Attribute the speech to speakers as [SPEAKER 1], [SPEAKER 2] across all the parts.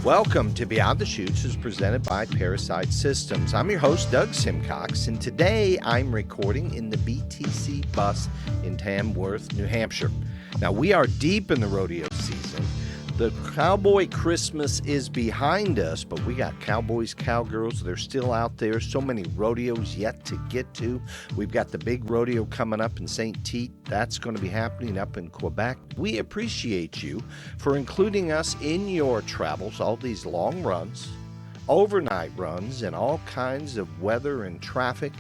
[SPEAKER 1] Welcome to Beyond the Chutes, is presented by Parasite Systems. I'm your host, Doug Simcox, and today I'm recording in the BTC bus in Tamworth, New Hampshire. Now, we are deep in the rodeo season. The cowboy Christmas is behind us, but we got cowboys, cowgirls. They're still out there. So many rodeos yet to get to. We've got the big rodeo coming up in St. Tite. That's going to be happening up in Quebec. We appreciate you for including us in your travels, all these long runs, overnight runs, and all kinds of weather and traffic.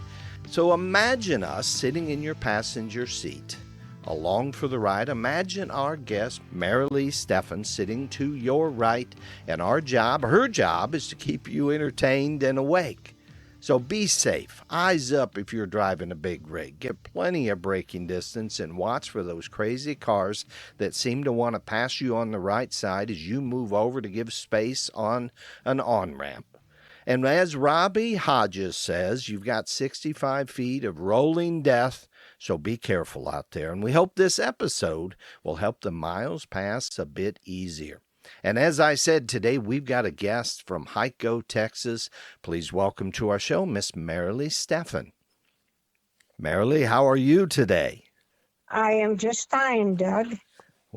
[SPEAKER 1] So imagine us sitting in your passenger seat, along for the ride. Imagine our guest, Merrily Steffen, sitting to your right, and her job is to keep you entertained and awake. So be safe. Eyes up if you're driving a big rig. Get plenty of braking distance and watch for those crazy cars that seem to want to pass you on the right side as you move over to give space on an on-ramp. And as Robbie Hodges says, you've got 65 feet of rolling death, so be careful out there. And we hope this episode will help the miles pass a bit easier. And as I said, today we've got a guest from Heiko, Texas. Please welcome to our show, Miss Merrily Steffen. Marilee, how are you today?
[SPEAKER 2] I am just fine, Doug.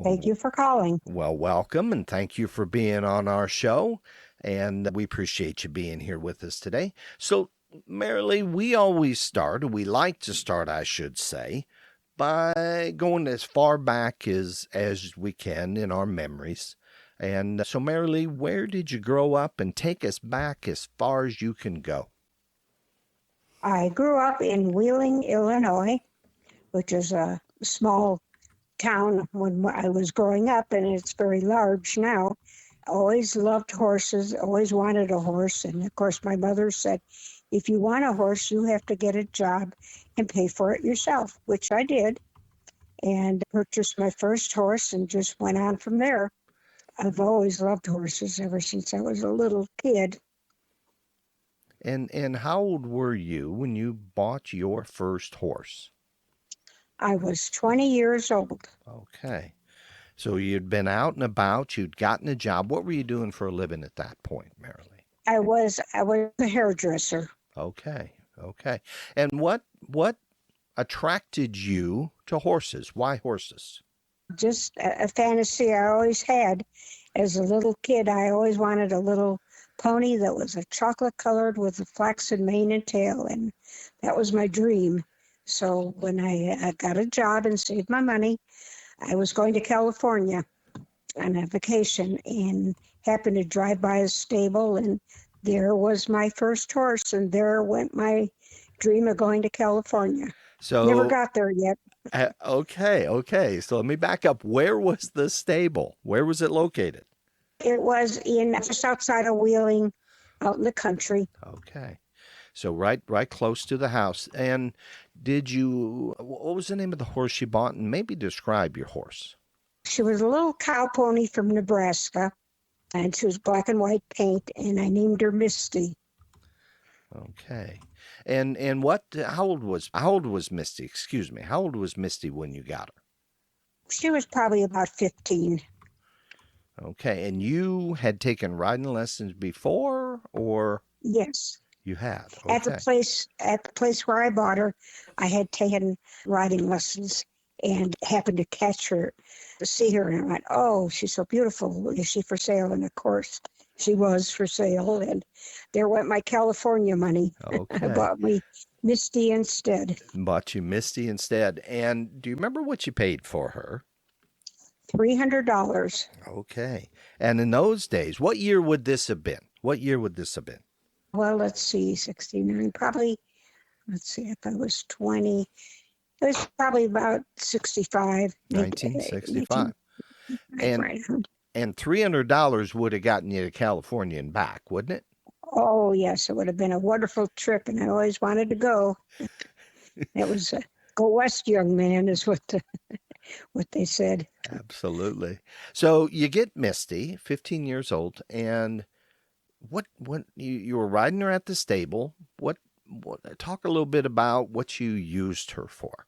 [SPEAKER 2] Thank you for calling.
[SPEAKER 1] Well, welcome, and thank you for being on our show. And we appreciate you being here with us today. So, Marilee, we like to start, I should say, by going as far back as we can in our memories. And so, Marilee, where did you grow up, and take us back as far as you can go?
[SPEAKER 2] I grew up in Wheeling, Illinois, which is a small town when I was growing up, and it's very large now. Always loved horses, always wanted a horse. And of course, my mother said, if you want a horse, you have to get a job and pay for it yourself, which I did, and purchased my first horse and just went on from there. I've always loved horses ever since I was a little kid.
[SPEAKER 1] And how old were you when you bought your first horse?
[SPEAKER 2] I was 20 years old.
[SPEAKER 1] Okay. So you'd been out and about, you'd gotten a job. What were you doing for a living at that point, Marilee?
[SPEAKER 2] I was a hairdresser.
[SPEAKER 1] Okay. And what attracted you to horses? Why horses?
[SPEAKER 2] Just a fantasy I always had. As a little kid, I always wanted a little pony that was a chocolate colored with a flaxen mane and tail, and that was my dream. So when I got a job and saved my money, I was going to California on a vacation and happened to drive by a stable, and there was my first horse, and there went my dream of going to California. So never got there yet.
[SPEAKER 1] Okay. So let me back up. Where was the stable? Where was it located?
[SPEAKER 2] It was just outside of Wheeling, out in the country.
[SPEAKER 1] Okay. So right close to the house. And what was the name of the horse you bought? And maybe describe your horse.
[SPEAKER 2] She was a little cow pony from Nebraska, and she was black and white paint, and I named her Misty.
[SPEAKER 1] Okay. And how old was Misty? Excuse me. How old was Misty when you got her?
[SPEAKER 2] She was probably about 15.
[SPEAKER 1] Okay. And you had taken riding lessons before, or?
[SPEAKER 2] Yes.
[SPEAKER 1] You had? Okay.
[SPEAKER 2] At the place where I bought her, I had taken riding lessons and happened to catch her, to see her, and I went, oh, she's so beautiful. Is she for sale? And of course, she was for sale, and there went my California money.
[SPEAKER 1] Okay.
[SPEAKER 2] I bought me Misty instead.
[SPEAKER 1] Bought you Misty instead. And do you remember what you paid for her?
[SPEAKER 2] $300.
[SPEAKER 1] Okay. And in those days, what year would this have been?
[SPEAKER 2] Well, let's see, 69, probably, if I was 20, it was probably about 65.
[SPEAKER 1] 1965.
[SPEAKER 2] Right.
[SPEAKER 1] And $300 would have gotten you to California and back, wouldn't it?
[SPEAKER 2] Oh, yes, it would have been a wonderful trip, and I always wanted to go. It was go west, young man, is what they said.
[SPEAKER 1] Absolutely. So you get Misty, 15 years old, and what you were riding her at the stable. What talk a little bit about what you used her for.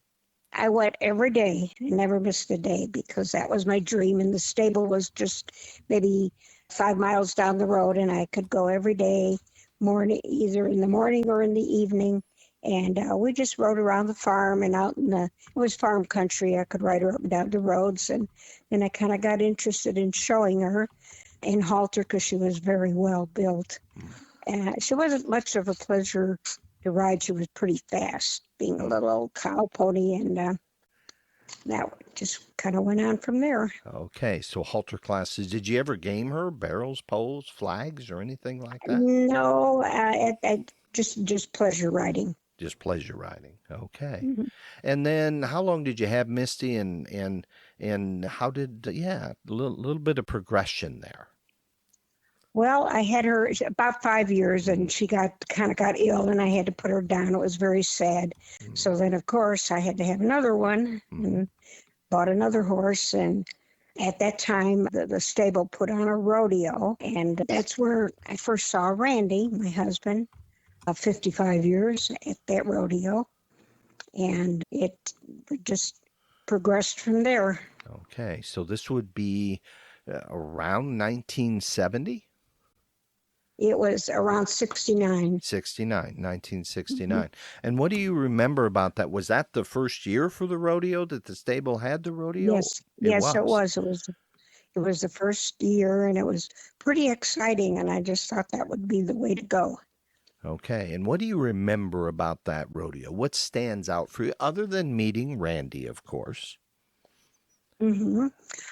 [SPEAKER 2] I went every day. I never missed a day because that was my dream. And the stable was just maybe 5 miles down the road, and I could go every day, morning, either in the morning or in the evening. And we just rode around the farm and out it was farm country. I could ride her up and down the roads. And then I kind of got interested in showing her and halter because she was very well built. She wasn't much of a pleasure to ride. She was pretty fast, being a little old cow pony. And that just kind of went on from there.
[SPEAKER 1] Okay, so halter classes. Did you ever game her? Barrels, poles, flags, or anything like that?
[SPEAKER 2] No, just pleasure riding.
[SPEAKER 1] Just pleasure riding. Okay.
[SPEAKER 2] Mm-hmm.
[SPEAKER 1] And then how long did you have Misty and how did, a little bit of progression there?
[SPEAKER 2] Well, I had her about 5 years, and she got ill, and I had to put her down. It was very sad. Mm-hmm. So then, of course, I had to have another one, and bought another horse. And at that time, the stable put on a rodeo, and that's where I first saw Randy, my husband, 55 years at that rodeo, and it just progressed from there.
[SPEAKER 1] Okay, so this would be around 1970?
[SPEAKER 2] It was around 1969.
[SPEAKER 1] 1969. Mm-hmm. And what do you remember about that? Was that the first year for the rodeo that the stable had the rodeo?
[SPEAKER 2] Yes, it was. It was the first year, and it was pretty exciting, and I just thought that would be the way to go.
[SPEAKER 1] Okay, and what do you remember about that rodeo? What stands out for you, other than meeting Randy, of course?
[SPEAKER 2] Mm-hmm.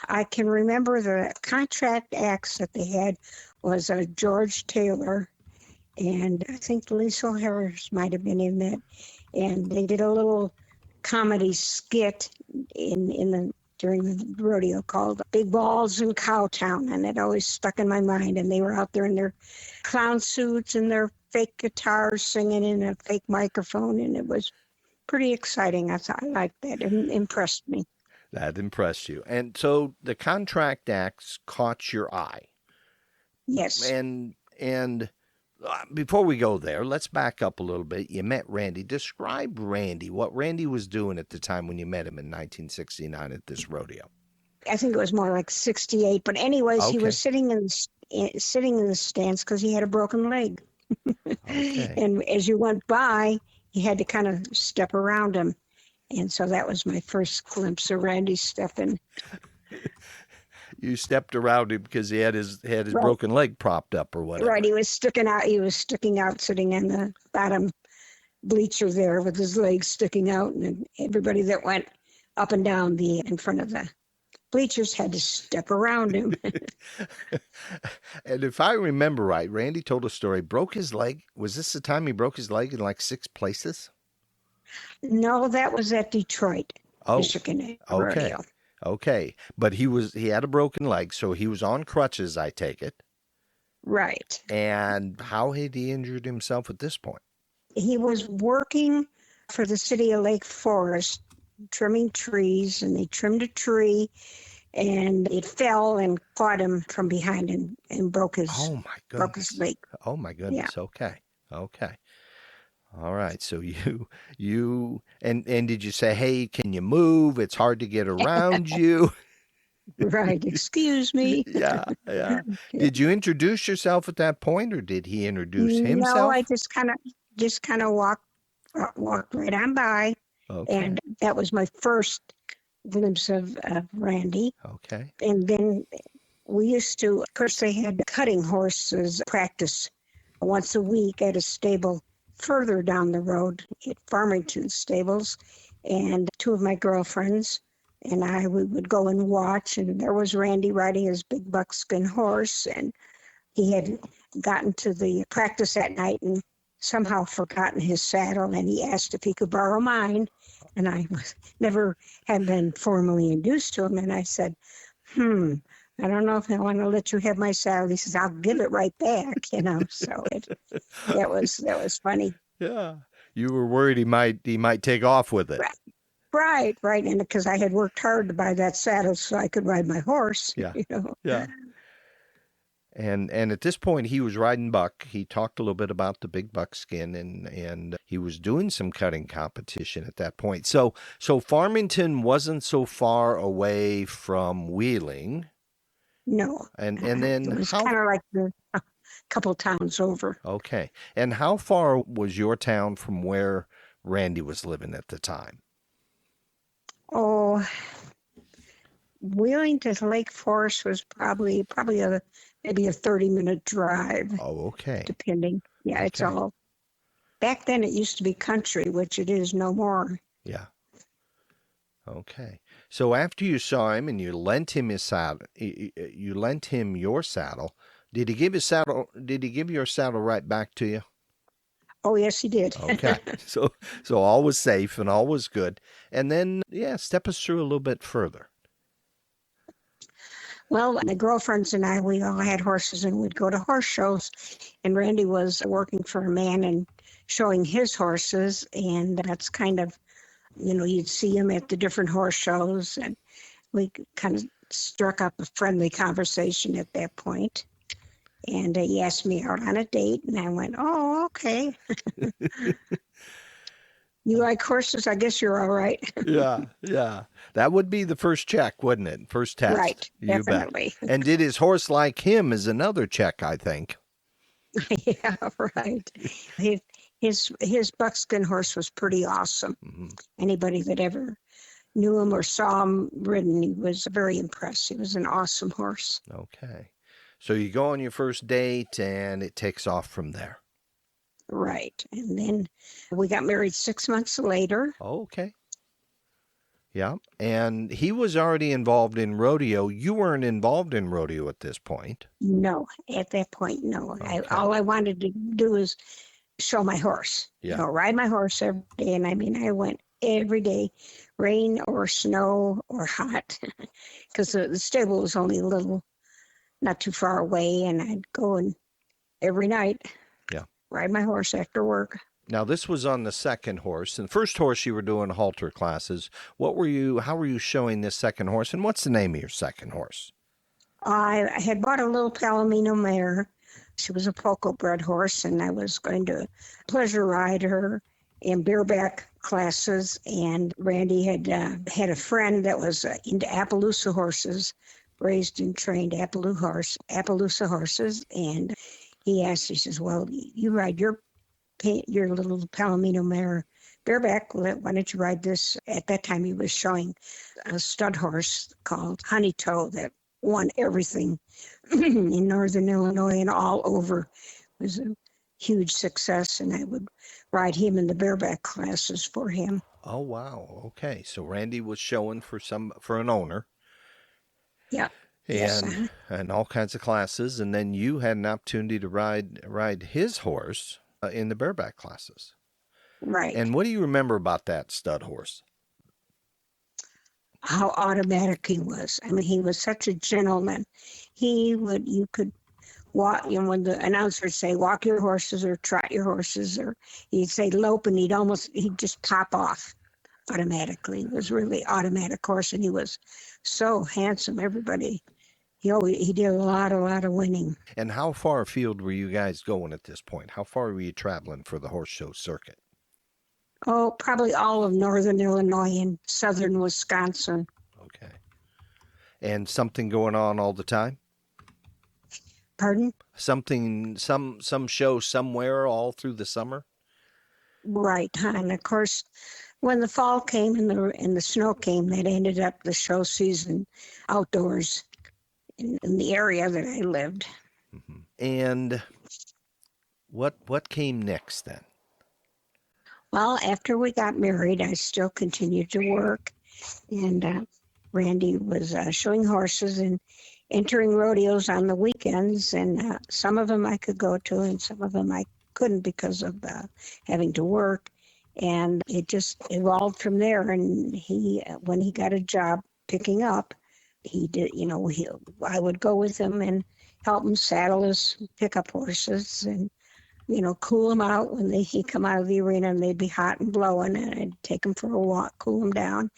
[SPEAKER 2] I can remember the contract acts that they had was George Taylor, and I think Lisa Harris might have been in that. And they did a little comedy skit during the rodeo called Big Balls in Cowtown, and it always stuck in my mind. And they were out there in their clown suits and their fake guitars singing in a fake microphone, and it was pretty exciting. I liked that. It impressed me.
[SPEAKER 1] That impressed you. And so the contract acts caught your eye.
[SPEAKER 2] Yes.
[SPEAKER 1] And before we go there, let's back up a little bit. You met Randy. Describe Randy, what Randy was doing at the time when you met him in 1969 at this rodeo.
[SPEAKER 2] I think it was more like 68. But anyways,
[SPEAKER 1] Okay.
[SPEAKER 2] He was sitting in the stands because he had a broken leg. Okay. And as you went by, you had to kind of step around him. And so that was my first glimpse of Randy Steffen.
[SPEAKER 1] You stepped around him because he had his right. broken leg propped up or whatever.
[SPEAKER 2] Right, he was sticking out, sitting in the bottom bleacher there with his legs sticking out, and everybody that went up and down in front of the bleachers had to step around him.
[SPEAKER 1] And if I remember right, Randy told a story, broke his leg. Was this the time he broke his leg in like 6 places?
[SPEAKER 2] No, that was at Detroit, Michigan.
[SPEAKER 1] Okay.
[SPEAKER 2] Rodeo.
[SPEAKER 1] Okay, but he had a broken leg, so he was on crutches, I take it.
[SPEAKER 2] Right.
[SPEAKER 1] And how had he injured himself at this point?
[SPEAKER 2] He was working for the city of Lake Forest, trimming trees, and they trimmed a tree, and it fell and caught him from behind and broke his leg.
[SPEAKER 1] Oh my goodness. Yeah. Okay. All right. So you and did you say, hey, can you move? It's hard to get around you.
[SPEAKER 2] Right. Excuse me.
[SPEAKER 1] Yeah. Did you introduce yourself at that point, or did he introduce himself?
[SPEAKER 2] No, I just kind of walked right on by. Okay. And that was my first glimpse of Randy.
[SPEAKER 1] Okay.
[SPEAKER 2] And then we used to, of course, they had cutting horses practice once a week at a stable further down the road at Farmington Stables, and 2 of my girlfriends and we would go and watch, and there was Randy riding his big buckskin horse, and he had gotten to the practice that night and somehow forgotten his saddle, and he asked if he could borrow mine, and I never had been formally introduced to him, and I said, I don't know if I want to let you have my saddle. He says, I'll give it right back, so that was funny.
[SPEAKER 1] Yeah. You were worried he might take off with it.
[SPEAKER 2] Right. And because I had worked hard to buy that saddle so I could ride my horse.
[SPEAKER 1] Yeah. Yeah. And at this point he was riding buck. He talked a little bit about the big buckskin, and he was doing some cutting competition at that point. So Farmington wasn't so far away from Wheeling.
[SPEAKER 2] No.
[SPEAKER 1] And then
[SPEAKER 2] It was
[SPEAKER 1] how?
[SPEAKER 2] kind of like a couple towns over.
[SPEAKER 1] Okay. And how far was your town from where Randy was living at the time?
[SPEAKER 2] Oh, Wheeling to Lake Forest was probably maybe a 30-minute drive,
[SPEAKER 1] Oh, okay.
[SPEAKER 2] depending. Yeah, it's
[SPEAKER 1] Okay.
[SPEAKER 2] all. Back then, it used to be country, which it is no more.
[SPEAKER 1] Yeah. Okay. So after you saw him and you lent him his saddle, you lent him your saddle. Did he give his saddle? Did he give your saddle right back to you?
[SPEAKER 2] Oh, yes, he did.
[SPEAKER 1] Okay. So all was safe and all was good. And then yeah, step us through a little bit further.
[SPEAKER 2] Well, my girlfriends and I, we all had horses and we'd go to horse shows. And Randy was working for a man and showing his horses. And that's kind of, you'd see him at the different horse shows. And we kind of struck up a friendly conversation at that point. And he asked me out on a date. And I went, oh, okay. You like horses? I guess you're all right.
[SPEAKER 1] Yeah, yeah. That would be the first check, wouldn't it? First test.
[SPEAKER 2] Right,
[SPEAKER 1] You
[SPEAKER 2] definitely.
[SPEAKER 1] bet. And did his horse like him is another check, I think.
[SPEAKER 2] Yeah, right. His buckskin horse was pretty awesome.
[SPEAKER 1] Mm-hmm.
[SPEAKER 2] Anybody that ever knew him or saw him ridden, he was very impressed. He was an awesome horse.
[SPEAKER 1] Okay. So you go on your first date and it takes off from there.
[SPEAKER 2] Right. And then we got married 6 months later.
[SPEAKER 1] Okay. Yeah. And he was already involved in rodeo. You weren't involved in rodeo at this point.
[SPEAKER 2] No, at that point, no.
[SPEAKER 1] Okay.
[SPEAKER 2] All I wanted to do was show my horse.
[SPEAKER 1] Yeah.
[SPEAKER 2] Ride my horse every day. And I mean, I went every day, rain or snow or hot, because the stable was only a little, not too far away. And I'd go and every night.
[SPEAKER 1] Yeah.
[SPEAKER 2] Ride my horse after work.
[SPEAKER 1] Now this was on the second horse. And the first horse you were doing halter classes. How were you showing this second horse? And what's the name of your second horse?
[SPEAKER 2] I had bought a little Palomino mare. She was a Poco bred horse, and I was going to pleasure ride her in bareback classes. And Randy had a friend that was into Appaloosa horses, raised and trained Appaloosa horses. And he says, well, you ride your little Palomino mare bareback. Why don't you ride this? At that time, he was showing a stud horse called Honey Toe that won everything in Northern Illinois and all over. It was a huge success, and I would ride him in the bareback classes for him.
[SPEAKER 1] Oh, wow. Okay. So Randy was showing for an owner.
[SPEAKER 2] Yeah.
[SPEAKER 1] And all kinds of classes, and then you had an opportunity to ride his horse in the bareback classes.
[SPEAKER 2] Right.
[SPEAKER 1] And what do you remember about that stud horse?
[SPEAKER 2] How automatic he was. I mean, he was such a gentleman. You could walk, when the announcer would say, walk your horses or trot your horses, or he'd say lope, and he'd just pop off automatically. It was really automatic horse, and he was so handsome. He did a lot of winning.
[SPEAKER 1] And how far afield were you guys going at this point? How far were you traveling for the horse show circuit?
[SPEAKER 2] Oh, probably all of Northern Illinois and Southern Wisconsin.
[SPEAKER 1] Okay. And something going on all the time?
[SPEAKER 2] Pardon?
[SPEAKER 1] Some show somewhere all through the summer?
[SPEAKER 2] Right. And of course, when the fall came and the snow came, that ended up the show season outdoors in the area that I lived.
[SPEAKER 1] Mm-hmm. And what came next then?
[SPEAKER 2] Well, after we got married, I still continued to work, and Randy was showing horses and entering rodeos on the weekends, and some of them I could go to, and some of them I couldn't because of having to work. And it just evolved from there. And when he got a job picking up, he did. I would go with him and help him saddle his pickup horses and cool them out when he'd come out of the arena and they'd be hot and blowing, and I'd take them for a walk, cool them down.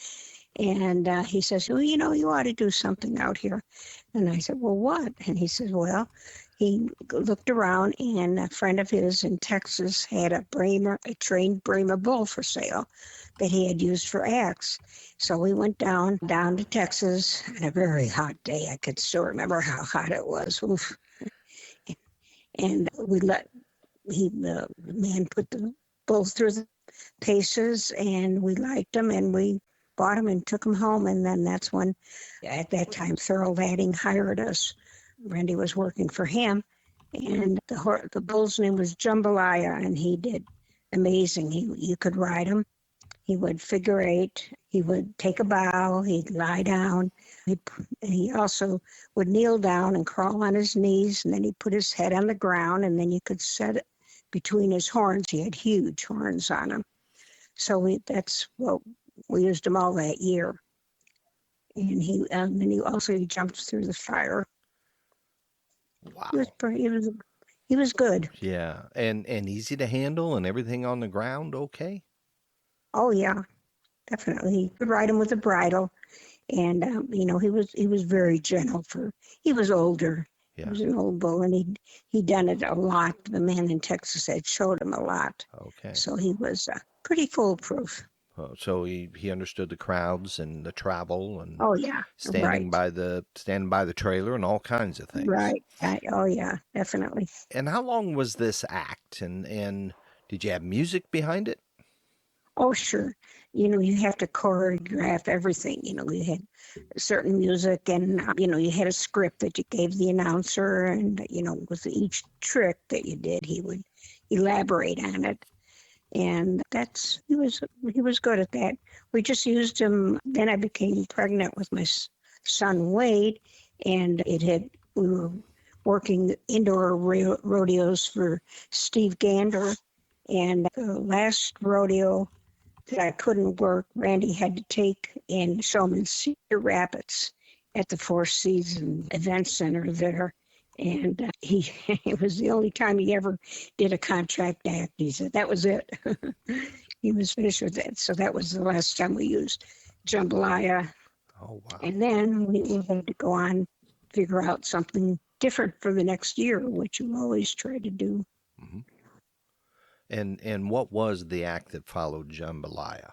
[SPEAKER 2] And he says, well, you ought to do something out here. And I said, well, what? And he says, well, he looked around, and a friend of his in Texas had a trained Brahma bull for sale that he had used for acts. So we went down to Texas on a very hot day. I could still remember how hot it was. Oof. And the man put the bull through the paces, and we liked him, and we bought him and took him home. And then that's when, at that time, Thurl Ladding hired us. Randy was working for him, and the bull's name was Jambalaya, and he did amazing. You could ride him. He would figure eight. He would take a bow. He'd lie down. He also would kneel down and crawl on his knees, and then he'd put his head on the ground, and then you could set it between his horns. He had huge horns on him. So that's what we used him all that year. And then he jumped through the fire.
[SPEAKER 1] Wow.
[SPEAKER 2] He was good.
[SPEAKER 1] Yeah. And easy to handle and everything on the ground okay?
[SPEAKER 2] Oh yeah, definitely. You could ride him with a bridle, and he was very gentle. He was older.
[SPEAKER 1] Yeah.
[SPEAKER 2] He was an old bull, and he'd done it a lot. The man in Texas had showed him a lot.
[SPEAKER 1] Okay.
[SPEAKER 2] So he was pretty foolproof.
[SPEAKER 1] Oh, so he understood the crowds and the travel and
[SPEAKER 2] Oh yeah,
[SPEAKER 1] standing by the trailer and all kinds of things.
[SPEAKER 2] Right. Oh yeah, definitely.
[SPEAKER 1] And how long was this act? And did you have music behind it?
[SPEAKER 2] Oh sure. You have to choreograph everything. You had certain music, and you had a script that you gave the announcer, and with each trick that you did, he would elaborate on it. And he was good at that. We just used him. Then I became pregnant with my son Wade, and we were working indoor rodeos for Steve Gander. And the last rodeo that I couldn't work, Randy had to take in Showman Cedar Rapids at the Four Seasons Event Center there. And it was the only time he ever did a contract act. He said that was it. He was finished with it. So that was the last time we used Jambalaya.
[SPEAKER 1] Oh, wow.
[SPEAKER 2] And then we had to go on, figure out something different for the next year, which you always try to do.
[SPEAKER 1] Mm-hmm. And what was the act that followed Jambalaya?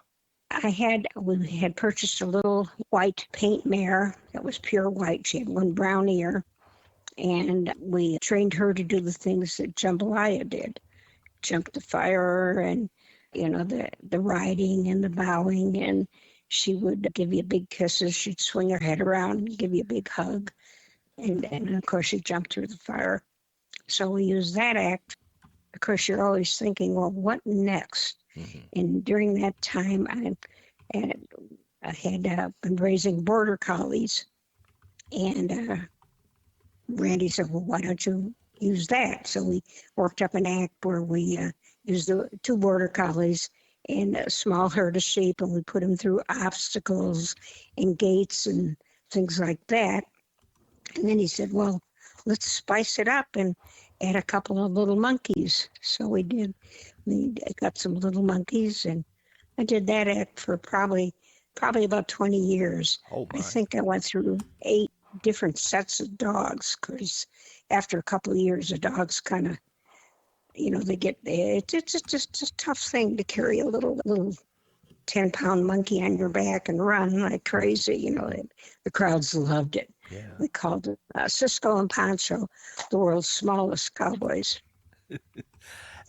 [SPEAKER 2] We had purchased a little white paint mare that was pure white. She had one brown ear. And we trained her to do the things that Jambalaya did. Jump the fire, and, the riding and the bowing. And she would give you big kisses. She'd swing her head around and give you a big hug. And of course, she jumped through the fire. So we used that act. Of course, you're always thinking, well, what next? Mm-hmm. And during that time, I had been raising border collies. And Randy said, well, why don't you use that? So we worked up an act where we used the two border collies and a small herd of sheep, and we put them through obstacles and gates and things like that. And then he said, well, let's spice it up and add a couple of little monkeys. So we did. We got some little monkeys, and I did that act for probably about 20 years.
[SPEAKER 1] Oh, my.
[SPEAKER 2] I think I went through 8 different sets of dogs, because after a couple of years, the dogs kind of, it's just a tough thing to carry a little 10-pound monkey on your back and run like crazy. The crowds loved it. Yeah. We called it Cisco and Poncho, the world's smallest cowboys.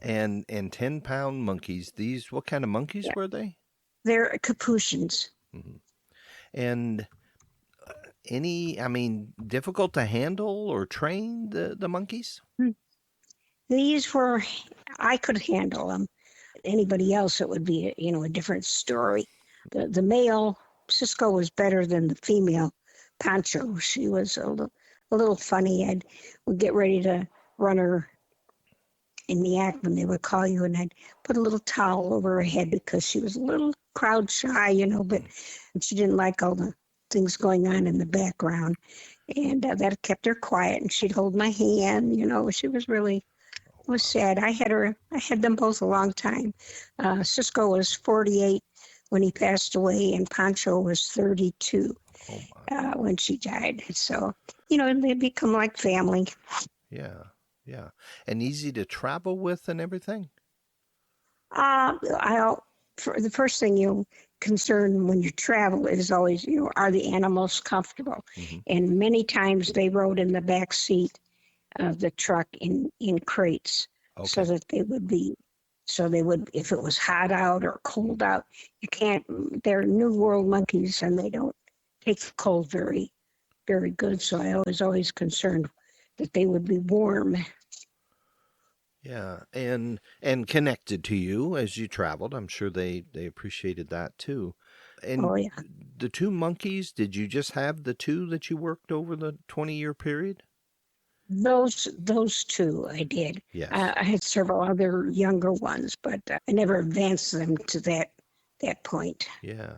[SPEAKER 1] And 10-pound monkeys. What kind of monkeys were they?
[SPEAKER 2] They're Capuchins.
[SPEAKER 1] Mm-hmm. And difficult to handle or train the monkeys?
[SPEAKER 2] These I could handle them. Anybody else, it would be, a different story. The male, Cisco, was better than the female, Poncho. She was a little funny. We'd get ready to run her in the act when they would call you, and I'd put a little towel over her head because she was a little crowd shy, but she didn't like all the things going on in the background, and that kept her quiet. And she'd hold my hand. She was really. It was sad. I had them both a long time. Cisco was 48 when he passed away, and Poncho was 32 when she died. So they become like family.
[SPEAKER 1] Yeah. Yeah. And easy to travel with and everything?
[SPEAKER 2] I'll for the first thing you concern when you travel is always, are the animals comfortable?
[SPEAKER 1] Hmm.
[SPEAKER 2] And many times they rode in the back seat of the truck in crates so
[SPEAKER 1] Okay.
[SPEAKER 2] that they would, if it was hot out or cold out, you can't, they're New World monkeys and they don't take the cold very, very good. So I was always concerned that they would be warm.
[SPEAKER 1] Yeah. And connected to you as you traveled. I'm sure they appreciated that too.
[SPEAKER 2] Oh,
[SPEAKER 1] And
[SPEAKER 2] yeah.
[SPEAKER 1] the two monkeys, did you just have the two that you worked over the 20-year period?
[SPEAKER 2] Those two I did.
[SPEAKER 1] Yes.
[SPEAKER 2] I had several other younger ones, but I never advanced them to that point.
[SPEAKER 1] Yeah.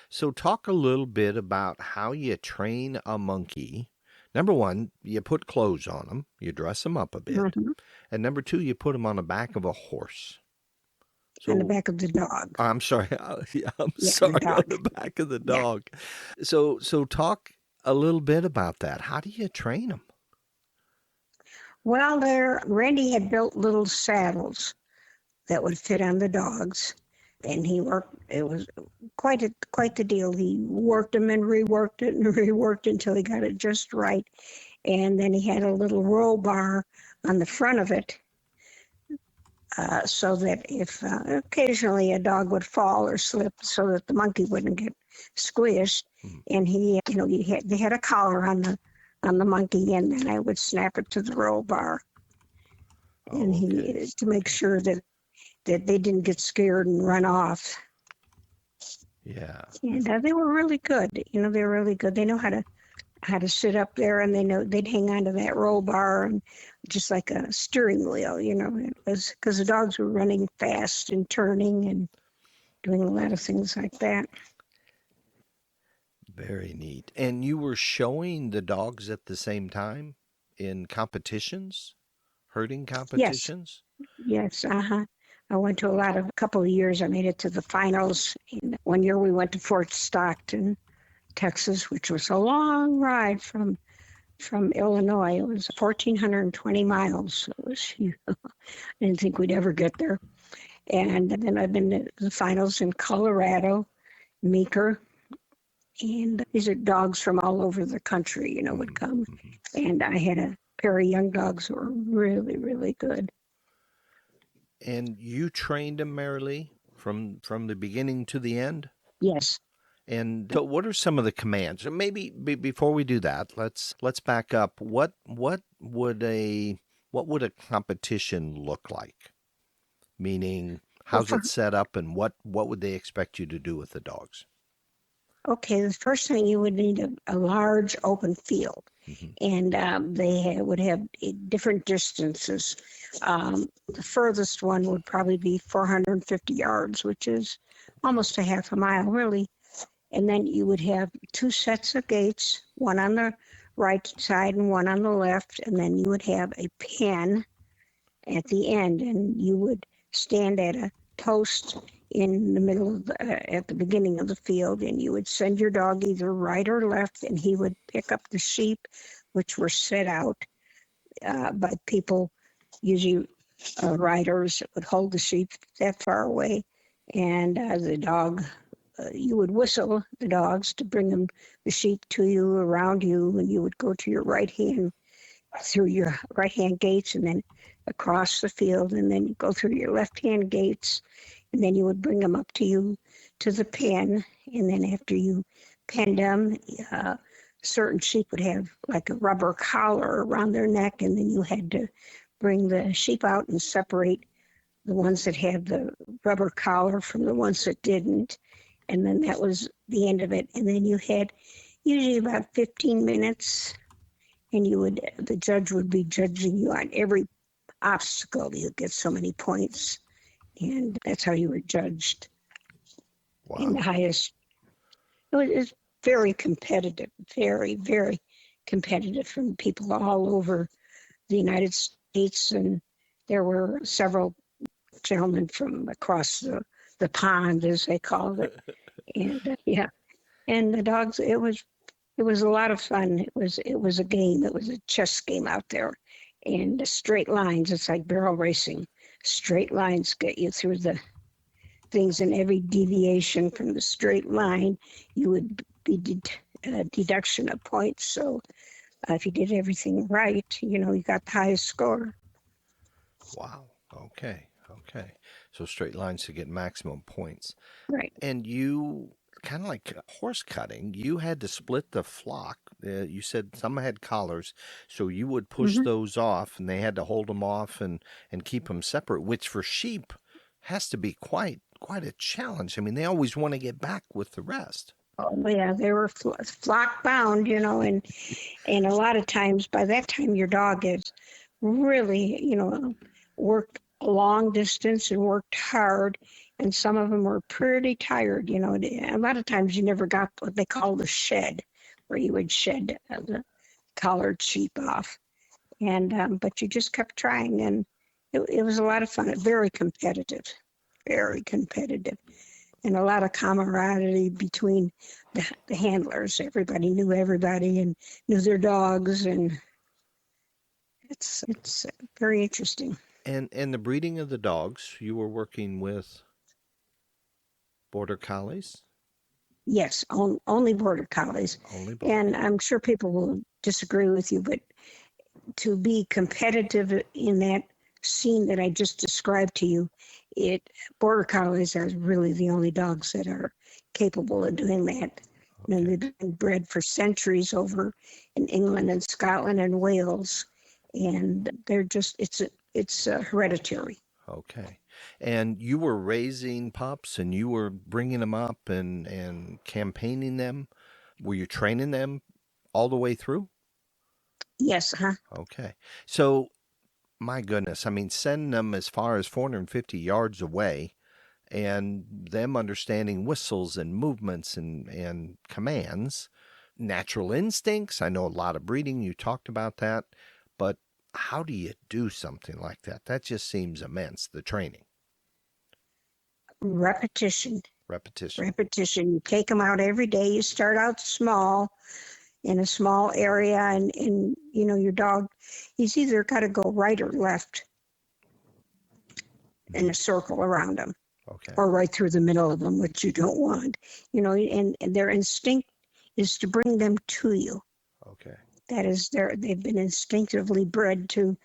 [SPEAKER 1] So talk a little bit about how you train a monkey. Number one, you put clothes on them, you dress them up a bit.
[SPEAKER 2] Mhm.
[SPEAKER 1] And number two, you put them on the back of a horse.
[SPEAKER 2] On the
[SPEAKER 1] So
[SPEAKER 2] back of the dog.
[SPEAKER 1] I'm sorry. Yeah, I'm
[SPEAKER 2] Yeah, the
[SPEAKER 1] sorry, on
[SPEAKER 2] dog.
[SPEAKER 1] the back of the
[SPEAKER 2] Yeah.
[SPEAKER 1] dog. So talk a little bit about that. How do you train them?
[SPEAKER 2] Well, Randy had built little saddles that would fit on the dogs, and he worked. It was quite the deal. He worked them and reworked it and reworked until he got it just right. And then he had a little roll bar on the front of it, so that if occasionally a dog would fall or slip, so that the monkey wouldn't get squished.
[SPEAKER 1] Mhm.
[SPEAKER 2] And they had a collar on the monkey, and then I would snap it to the roll bar, and
[SPEAKER 1] Oh, okay.
[SPEAKER 2] to make sure that they didn't get scared and run off.
[SPEAKER 1] Yeah.
[SPEAKER 2] And they were really good. They were really good. They know how to sit up there, and they know they'd hang onto that roll bar and just like a steering wheel. It was because the dogs were running fast and turning and doing a lot of things like that.
[SPEAKER 1] Very neat. And you were showing the dogs at the same time in competitions, herding
[SPEAKER 2] Yes,
[SPEAKER 1] competitions?
[SPEAKER 2] yes, uh-huh. I went to a couple of years. I made it to the finals. And one year we went to Fort Stockton, Texas, which was a long ride from Illinois. It was 1,420 miles. It was huge. I didn't think we'd ever get there. And then I've been to the finals in Colorado, Meeker, and these are dogs from all over the country, would
[SPEAKER 1] Mhm,
[SPEAKER 2] come.
[SPEAKER 1] mhm.
[SPEAKER 2] And I had a pair of young dogs who were really, really good.
[SPEAKER 1] And you trained them, Marilee, from the beginning to the end?
[SPEAKER 2] Yes.
[SPEAKER 1] And so what are some of the commands? And maybe before we do that, let's back up. What would a competition look like? Meaning,
[SPEAKER 2] Well,
[SPEAKER 1] how's it set up, and what would they expect you to do with the dogs?
[SPEAKER 2] okay, the first thing you would need a large open field,
[SPEAKER 1] Hmm.
[SPEAKER 2] and would have different distances. The furthest one would probably be 450 yards, which is almost a half a mile, really. And then you would have two sets of gates, one on the right side and one on the left, and then you would have a pen at the end, and you would stand at a post in the middle of at the beginning of the field, and you would send your dog either right or left, and he would pick up the sheep, which were set out by people, usually riders that would hold the sheep that far away, and the dog. You would whistle the dogs to bring them the sheep to you around you, and you would go to your right hand through your right hand gates and then across the field, and then you go through your left hand gates, and then you would bring them up to you to the pen. And then after you penned them, certain sheep would have like a rubber collar around their neck, and then you had to bring the sheep out and separate the ones that had the rubber collar from the ones that didn't. And then that was the end of it. And then you had usually about 15 minutes, and the judge would be judging you on every obstacle. You get so many points, and that's how you were judged in
[SPEAKER 1] Wow.
[SPEAKER 2] the highest. It was very competitive, very, very competitive from people all over the United States. And there were several gentlemen from across the pond, as they called it. And yeah, and the dogs, it was a lot of fun. It was a game. It was a chess game out there, And the straight lines, it's like barrel racing. Straight lines get you through the things, and every deviation from the straight line, you would be deduction of points. So if you did everything right, you got the highest score.
[SPEAKER 1] Wow. Okay. Okay. So straight lines to get maximum points.
[SPEAKER 2] Right.
[SPEAKER 1] And you, kind of like horse cutting, you had to split the flock. You said some had collars, so you would push
[SPEAKER 2] Hmm.
[SPEAKER 1] those off, and they had to hold them off and keep them separate, which for sheep has to be quite a challenge. I mean, they always want to get back with the rest.
[SPEAKER 2] Oh yeah, they were flock bound, and a lot of times by that time your dog is really, worked a long distance and worked hard, and some of them were pretty tired. A lot of times you never got what they call the shed, where you would shed the collared sheep off, and but you just kept trying, and it was a lot of fun. Very competitive, and a lot of camaraderie between the handlers. Everybody knew everybody and knew their dogs, and it's very interesting.
[SPEAKER 1] And the breeding of the dogs, you were working with border collies,
[SPEAKER 2] Yes, only border collies,
[SPEAKER 1] only border.
[SPEAKER 2] and I'm sure people will disagree with you, but to be competitive in that scene that I just described to you, border collies are really the only dogs that are capable of doing that. And
[SPEAKER 1] Okay.
[SPEAKER 2] they've been bred for centuries over in England and Scotland and Wales, and they're just it's hereditary.
[SPEAKER 1] Okay. And you were raising pups and you were bringing them up and campaigning them. Were you training them all the way through?
[SPEAKER 2] Yes, huh?
[SPEAKER 1] Okay. So, my goodness, I mean, sending them as far as 450 yards away and them understanding whistles and movements and commands, natural instincts. I know a lot of breeding, you talked about that, but how do you do something like that? That just seems immense, the training,
[SPEAKER 2] Repetition,
[SPEAKER 1] repetition.
[SPEAKER 2] repetition. You take them out every day. You start out small in a small area, and your dog, he's either got to go right or left in a circle around them,
[SPEAKER 1] Okay.
[SPEAKER 2] or right through the middle of them, which you don't want. And their instinct is to bring them to you.
[SPEAKER 1] Okay.
[SPEAKER 2] That is, they've been instinctively bred to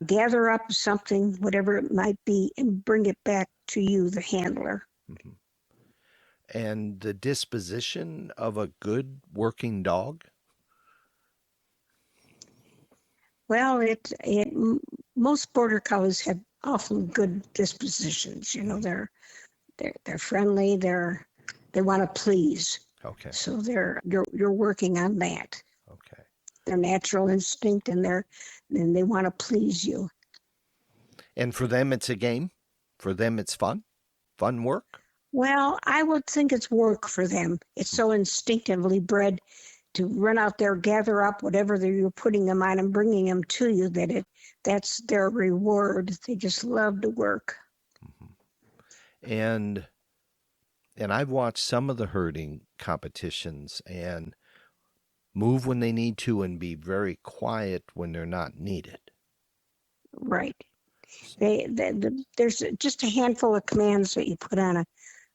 [SPEAKER 2] gather up something, whatever it might be, and bring it back to you, the handler.
[SPEAKER 1] Hmm. And the disposition of a good working dog?
[SPEAKER 2] Well, most border collies have awful good dispositions. They're friendly. They want to please.
[SPEAKER 1] Okay.
[SPEAKER 2] So you're working on that.
[SPEAKER 1] Okay.
[SPEAKER 2] Their natural instinct, and they want to please you.
[SPEAKER 1] And for them, it's a game. For them, it's fun. Fun work.
[SPEAKER 2] Well, I would think it's work for them. It's so instinctively bred to run out there, gather up whatever you're putting them on and bringing them to you, that's their reward. They just love to work.
[SPEAKER 1] Hmm. And I've watched some of the herding competitions and move when they need to and be very quiet when they're not needed.
[SPEAKER 2] Right. There's just a handful of commands that you put on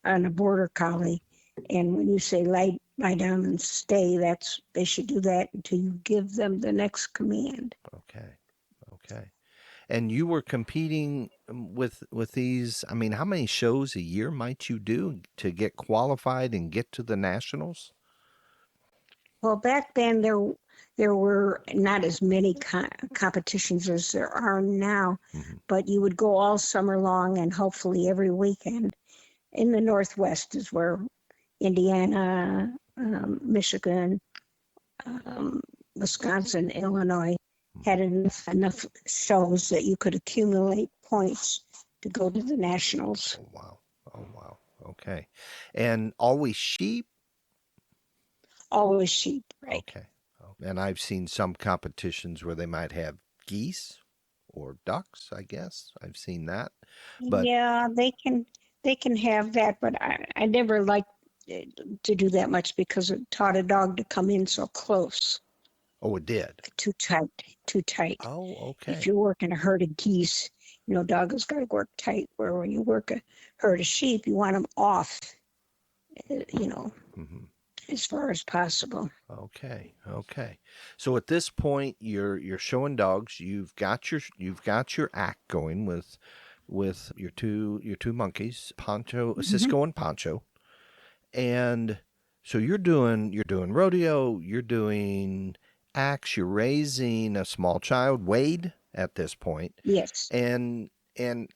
[SPEAKER 2] a border collie, and when you say lie down and stay, they should do that until you give them the next command.
[SPEAKER 1] Okay. Okay. And you were competing with these. I mean, how many shows a year might you do to get qualified and get to the nationals?
[SPEAKER 2] Well, back then there were not as many competitions as there are now,
[SPEAKER 1] Hmm.
[SPEAKER 2] but you would go all summer long and hopefully every weekend. In the Northwest is where Indiana, Michigan, Wisconsin, Illinois had enough shows that you could accumulate points to go to the nationals.
[SPEAKER 1] Oh wow! Oh wow! Okay, and always sheep.
[SPEAKER 2] Always sheep, right?
[SPEAKER 1] Okay, oh, and I've seen some competitions where they might have geese or ducks. I guess I've seen that, but
[SPEAKER 2] Yeah, they can have that, but I never liked to do that much because it taught a dog to come in so close.
[SPEAKER 1] Oh, it did.
[SPEAKER 2] Too tight, too tight.
[SPEAKER 1] Oh,
[SPEAKER 2] If
[SPEAKER 1] okay.
[SPEAKER 2] you're working a herd of geese, dog has got to work tight. Where when you work a herd of sheep, you want them off, you know,
[SPEAKER 1] Hmm.
[SPEAKER 2] as far as possible.
[SPEAKER 1] Okay. Okay. So at this point, you're showing dogs. You've got your act going with your two monkeys, Poncho,
[SPEAKER 2] Hmm.
[SPEAKER 1] Cisco and Poncho, and so you're doing rodeo. You're doing acts. You're raising a small child, Wade, at this point,
[SPEAKER 2] Yes,
[SPEAKER 1] and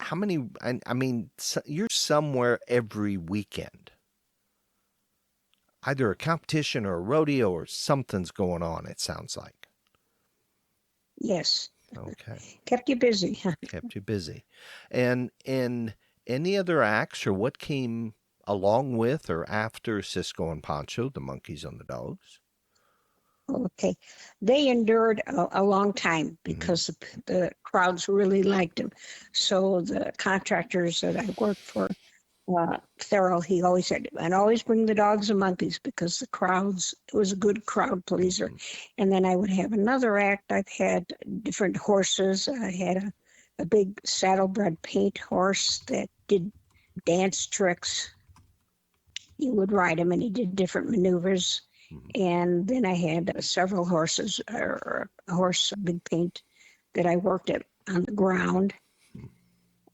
[SPEAKER 1] how many? I mean, you're somewhere every weekend, either a competition or a rodeo or something's going on. It sounds like.
[SPEAKER 2] yes.
[SPEAKER 1] Okay.
[SPEAKER 2] Kept you busy.
[SPEAKER 1] Kept you busy. And any other acts or what came along with or after Cisco and Poncho, the monkeys and the dogs?
[SPEAKER 2] Okay. They endured a long time
[SPEAKER 1] Hmm.
[SPEAKER 2] because the crowds really liked them. So the contractors that I worked for, Farrell, he always said, and always bring the dogs and monkeys because it was a good crowd pleaser.
[SPEAKER 1] Hmm.
[SPEAKER 2] And then I would have another act. I've had different horses. I had a big saddlebred paint horse that did dance tricks. You would ride him and he did different maneuvers.
[SPEAKER 1] Hmm.
[SPEAKER 2] And then I had several horses, or a horse, a big paint that I worked at on the ground,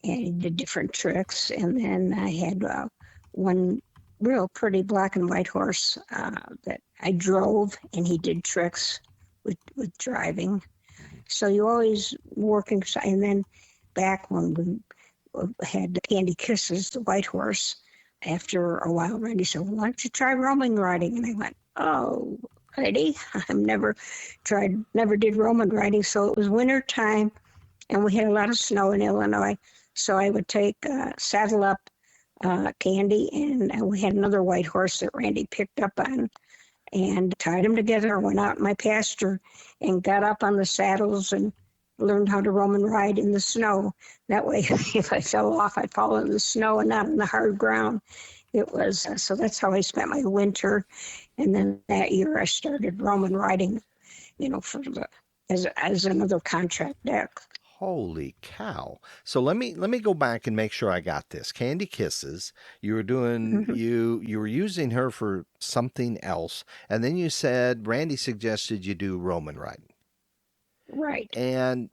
[SPEAKER 2] and he did different tricks. And then I had one real pretty black and white horse that I drove, and he did tricks with driving. So you always working. And then back when we had Candy Kisses, the white horse, after a while, Randy said, well, why don't you try roaming riding? And I went, oh, Randy, I've never did roaming riding. So it was winter time and we had a lot of snow in Illinois. So I would saddle up Candy, and we had another white horse that Randy picked up on and tied them together, went out in my pasture and got up on the saddles and learned how to roam and ride in the snow. That way, if I fell off, I'd fall in the snow and not on the hard ground. It was so that's how I spent my winter. And then that year, I started roam and riding, for as another contract deck.
[SPEAKER 1] Holy cow. So let me go back and make sure I got this. Candy Kisses, you were doing
[SPEAKER 2] Mhm.
[SPEAKER 1] you were using her for something else, and then you said Randy suggested you do Roman riding.
[SPEAKER 2] Right.
[SPEAKER 1] And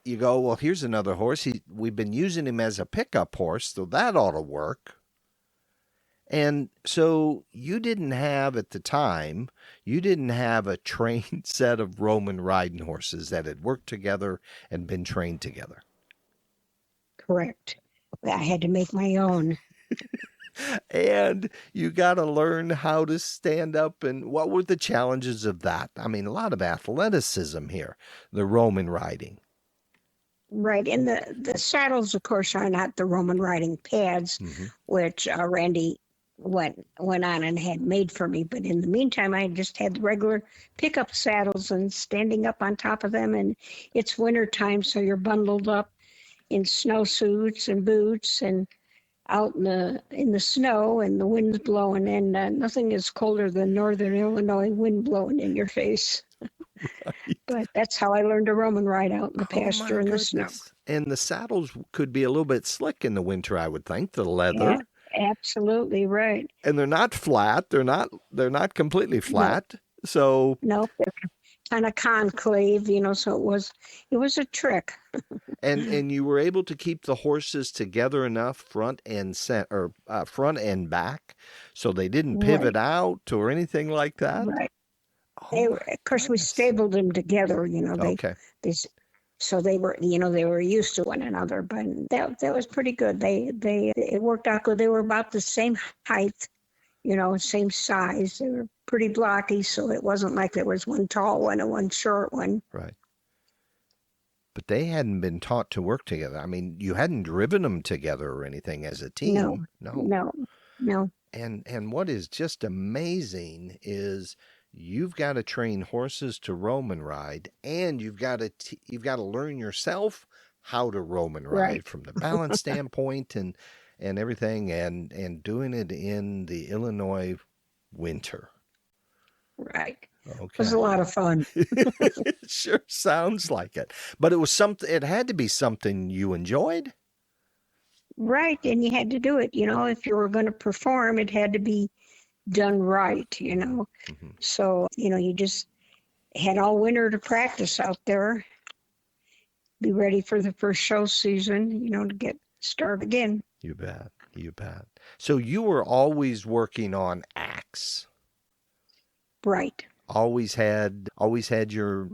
[SPEAKER 1] you go, well, here's another horse. We've been using him as a pickup horse, so that ought to work. And so you didn't have at the time, you didn't have a trained set of Roman riding horses that had worked together and been trained together.
[SPEAKER 2] Correct. I had to make my own.
[SPEAKER 1] And you got to learn how to stand up. And what were the challenges of that? I mean, a lot of athleticism here, the Roman riding.
[SPEAKER 2] Right. And the saddles, of course, are not the Roman riding pads,
[SPEAKER 1] Hmm.
[SPEAKER 2] which Randy went on and had made for me. But in the meantime, I just had the regular pickup saddles and standing up on top of them. And it's winter time, so you're bundled up in snowsuits and boots and out in the snow, and the wind's blowing, and nothing is colder than northern Illinois wind blowing in your face. But that's how I learned to roam and ride out in the
[SPEAKER 1] Oh my
[SPEAKER 2] pasture in the snow.
[SPEAKER 1] goodness. And the saddles could be a little bit slick in the winter, I would think, the
[SPEAKER 2] Yeah,
[SPEAKER 1] leather.
[SPEAKER 2] absolutely right.
[SPEAKER 1] And they're not flat. They're not completely
[SPEAKER 2] No,
[SPEAKER 1] flat. So
[SPEAKER 2] no, they're kind of concave, so it was a trick.
[SPEAKER 1] and you were able to keep the horses together enough front and back so they didn't pivot
[SPEAKER 2] Right,
[SPEAKER 1] out or anything like that.
[SPEAKER 2] right.
[SPEAKER 1] Oh my
[SPEAKER 2] Of course, we
[SPEAKER 1] goodness.
[SPEAKER 2] stabled them together.
[SPEAKER 1] Okay.
[SPEAKER 2] They, so they were used to one another. But that was pretty good. It worked out good. They were about the same height, same size. They were pretty blocky, so it wasn't like there was one tall one and one short one.
[SPEAKER 1] Right. But they hadn't been taught to work together. I mean, you hadn't driven them together or anything as a
[SPEAKER 2] No,
[SPEAKER 1] team. No.
[SPEAKER 2] no, no.
[SPEAKER 1] And what is just amazing is you've got to train horses to roam and ride, and you've got to learn yourself how to roam and
[SPEAKER 2] Right.
[SPEAKER 1] ride from the balance standpoint and everything, and doing it in the Illinois winter.
[SPEAKER 2] Right. It was
[SPEAKER 1] Okay.
[SPEAKER 2] a lot of fun.
[SPEAKER 1] It sure sounds like it. But it was something, it had to be something you enjoyed.
[SPEAKER 2] Right. And you had to do it. If you were going to perform, it had to be done right.
[SPEAKER 1] Hmm.
[SPEAKER 2] So, you just had all winter to practice out there, be ready for the first show season, to get started again.
[SPEAKER 1] You bet. You bet. So you were always working on acts.
[SPEAKER 2] Right.
[SPEAKER 1] Always had your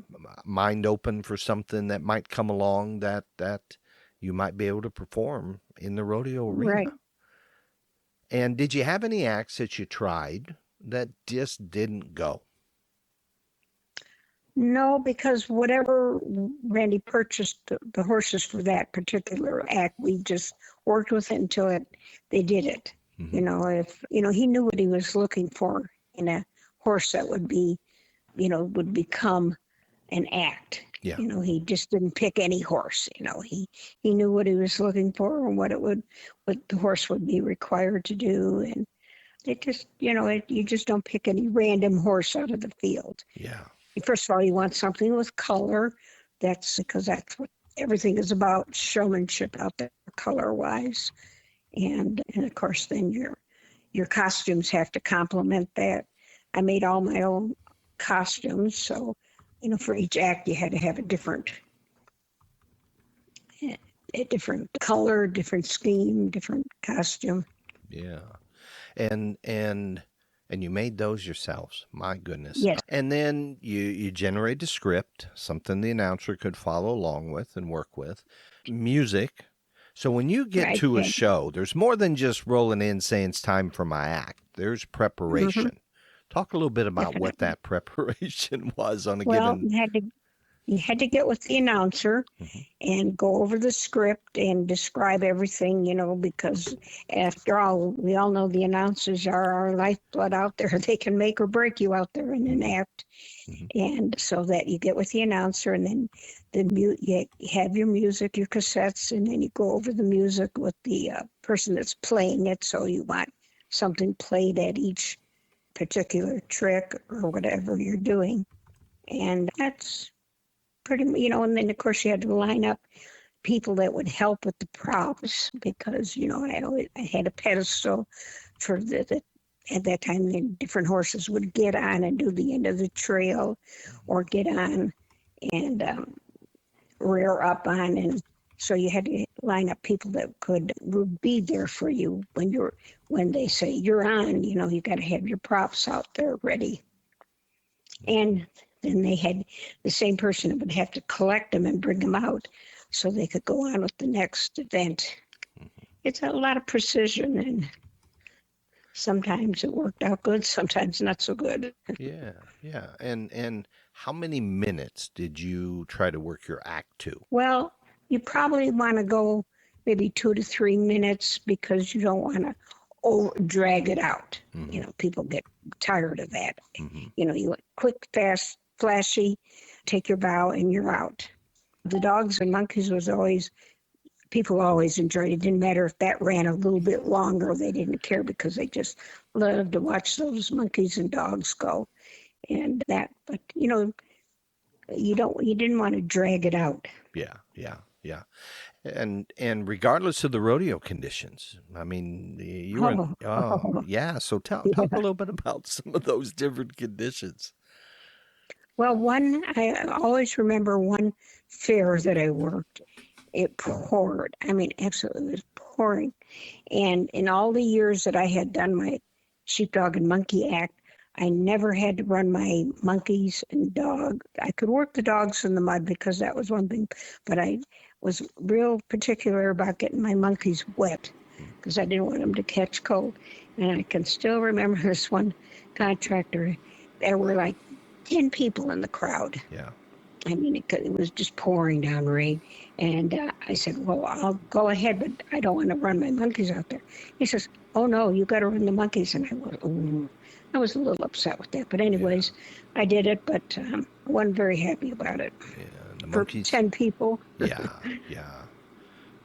[SPEAKER 1] mind open for something that might come along that you might be able to perform in the rodeo
[SPEAKER 2] Right.
[SPEAKER 1] arena. And did you have any acts that you tried that just didn't go?
[SPEAKER 2] No, because whatever Randy purchased the horses for that particular act, we just worked with it until they did it.
[SPEAKER 1] Hmm.
[SPEAKER 2] If he knew what he was looking for in a horse that would become an act.
[SPEAKER 1] Yeah.
[SPEAKER 2] He just didn't pick any horse. He knew what he was looking for and what the horse would be required to do, and it just you just don't pick any random horse out of the field.
[SPEAKER 1] Yeah.
[SPEAKER 2] First of all, you want something with color. That's because that's what everything is about, showmanship out there, color wise, and of course then your costumes have to complement that. I made all my own costumes, so for each act you had to have a different color, different scheme, different costume.
[SPEAKER 1] Yeah. And you made those yourselves. My goodness.
[SPEAKER 2] Yes.
[SPEAKER 1] And then you generate a script, something the announcer could follow along with and work with. Music. So when you get
[SPEAKER 2] Right.
[SPEAKER 1] to a
[SPEAKER 2] Yeah.
[SPEAKER 1] show, there's more than just rolling in saying it's time for my act. There's
[SPEAKER 2] Hmm.
[SPEAKER 1] preparation. Talk a little bit about what
[SPEAKER 2] Definitely.
[SPEAKER 1] that preparation was on a
[SPEAKER 2] Well,
[SPEAKER 1] given.
[SPEAKER 2] you had to get with the announcer
[SPEAKER 1] Mhm.
[SPEAKER 2] and go over the script and describe everything, because after all, we all know the announcers are our lifeblood out there. They can make or break you out there in an
[SPEAKER 1] Mhm.
[SPEAKER 2] act.
[SPEAKER 1] Mhm.
[SPEAKER 2] And so that you get with the announcer, and then you have your music, your cassettes, and then you go over the music with the person that's playing it. So you want something played at each particular trick or whatever you're doing. And that's pretty, and then of course you had to line up people that would help with the props because, I had a pedestal for at that time, the different horses would get on and do the end of the trail or get on and rear up on. And so you had to line up people that would be there for you when they say you're on, you got to have your props out there ready. And then they had the same person that would have to collect them and bring them out so they could go on with the next event. It's a lot of precision, and sometimes it worked out good, sometimes not so good.
[SPEAKER 1] Yeah, yeah. And how many minutes did you try to work your act to?
[SPEAKER 2] Well, you probably want to go maybe 2 to 3 minutes because you don't want to drag it out.
[SPEAKER 1] Hmm.
[SPEAKER 2] People get tired of that.
[SPEAKER 1] Hmm.
[SPEAKER 2] You want quick, fast, flashy, take your bow and you're out. The dogs and monkeys people always enjoyed it. It didn't matter if that ran a little bit longer, they didn't care because they just loved to watch those monkeys and dogs go. And that, but you didn't want to drag it out.
[SPEAKER 1] Yeah, yeah, yeah. And regardless of the rodeo conditions, I mean, you were in,
[SPEAKER 2] Oh,
[SPEAKER 1] oh,
[SPEAKER 2] oh,
[SPEAKER 1] yeah. So talk a
[SPEAKER 2] yeah.
[SPEAKER 1] little bit about some of those different conditions.
[SPEAKER 2] Well, I always remember one fair that I worked. It poured. I mean, absolutely, it was pouring. And in all the years that I had done my sheepdog and monkey act, I never had to run my monkeys and dog. I could work the dogs in the mud because that was one thing, but I was real particular about getting my monkeys wet because I didn't want them to catch cold. And I can still remember this one contractor. There were like 10 people in the crowd.
[SPEAKER 1] Yeah.
[SPEAKER 2] I mean, it was just pouring down rain. And I said, well, I'll go ahead, but I don't want to run my monkeys out there. He says, oh, no, you got to run the monkeys. And I was a little upset with that. But
[SPEAKER 1] Yeah.
[SPEAKER 2] anyways, I did it, but I wasn't very happy about it.
[SPEAKER 1] Yeah. The
[SPEAKER 2] For
[SPEAKER 1] monkeys.
[SPEAKER 2] 10 people.
[SPEAKER 1] Yeah. Yeah.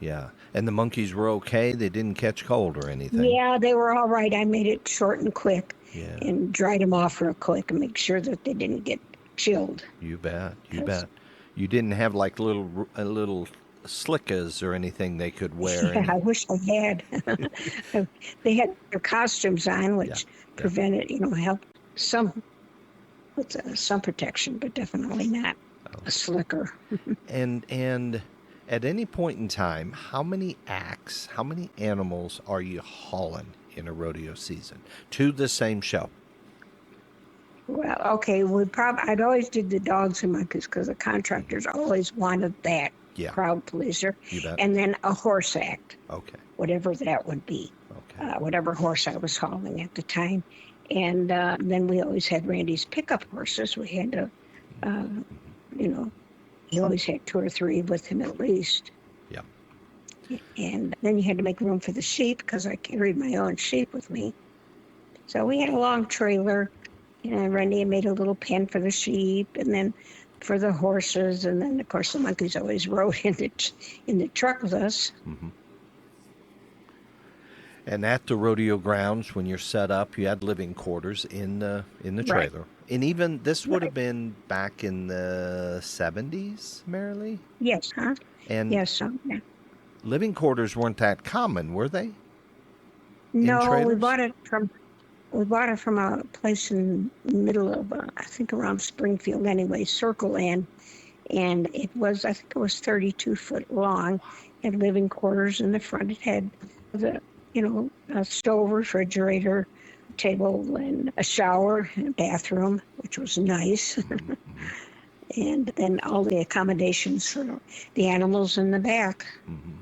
[SPEAKER 1] Yeah. And the monkeys were okay? They didn't catch cold or anything?
[SPEAKER 2] Yeah, they were all right. I made it short and quick
[SPEAKER 1] Yeah.
[SPEAKER 2] and dried them off real quick and make sure that they didn't get chilled.
[SPEAKER 1] You bet. You
[SPEAKER 2] 'Cause-
[SPEAKER 1] bet. You didn't have like little slickas or anything they could wear?
[SPEAKER 2] Yeah, I wish I had. They had their costumes on,
[SPEAKER 1] Yeah.
[SPEAKER 2] which
[SPEAKER 1] Yeah.
[SPEAKER 2] prevented, helped some with some protection, but definitely not a slicker.
[SPEAKER 1] And at any point in time, how many animals are you hauling in a rodeo season to the same show?
[SPEAKER 2] Well, okay, I'd always did the dogs and monkeys because the contractors always wanted that
[SPEAKER 1] Yeah.
[SPEAKER 2] crowd pleaser,
[SPEAKER 1] You bet.
[SPEAKER 2] and then a horse act,
[SPEAKER 1] Okay.
[SPEAKER 2] whatever that would be,
[SPEAKER 1] Okay.
[SPEAKER 2] whatever horse I was hauling at the time, and then we always had Randy's pickup horses. We had to, he always had 2 or 3 with him at least.
[SPEAKER 1] Yeah.
[SPEAKER 2] And then you had to make room for the sheep because I carried my own sheep with me. So we had a long trailer, and Randy made a little pen for the sheep, and then for the horses, and then of course the monkeys always rode in the truck with us.
[SPEAKER 1] Mm-hmm. And at the rodeo grounds, when you're set up, you had living quarters in the trailer. Right. And even this would have been back in the 70s, Marilee?
[SPEAKER 2] Yes, huh?
[SPEAKER 1] And
[SPEAKER 2] yes, yeah.
[SPEAKER 1] Living quarters weren't that common, were they?
[SPEAKER 2] No, we bought it from a place in the middle of, I think around Springfield anyway, Circle Land. And I think it was 32 foot long. It had living quarters in the front. It had a stove, refrigerator, table, and a shower, and a bathroom, which was nice. Mm-hmm. And then all the accommodations for the animals in the back.
[SPEAKER 1] Mm-hmm.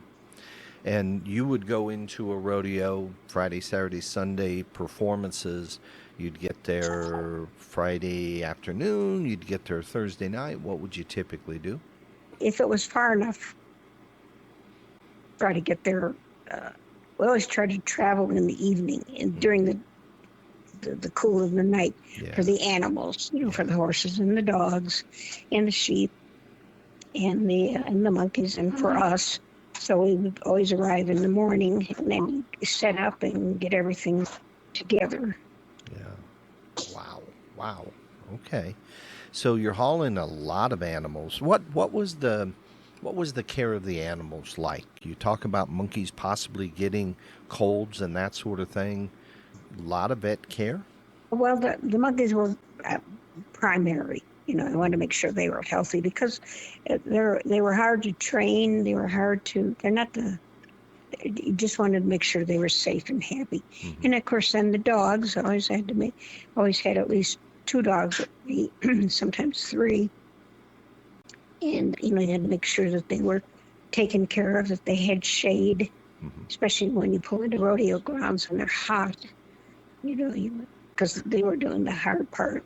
[SPEAKER 1] And you would go into a rodeo Friday, Saturday, Sunday performances. You'd get there Friday afternoon. You'd get there Thursday night. What would you typically do?
[SPEAKER 2] If it was far enough, try to get there. We always try to travel in the evening and during the cool of the night for the animals, for the horses and the dogs and the sheep and the monkeys and for us. So we would always arrive in the morning and then set up and get everything together.
[SPEAKER 1] Yeah. Wow. Okay. So you're hauling a lot of animals. What was the care of the animals like? You talk about monkeys possibly getting colds and that sort of thing. A lot of vet care? Well,
[SPEAKER 2] the monkeys were primary. I wanted to make sure they were healthy because they were hard to train. You just wanted to make sure they were safe and happy. Mm-hmm. And of course, then the dogs, always had at least 2 dogs with me, sometimes 3. And, you had to make sure that they were taken care of, that they had shade, mm-hmm. especially when you pull into rodeo grounds and they're hot, because they were doing the hard part.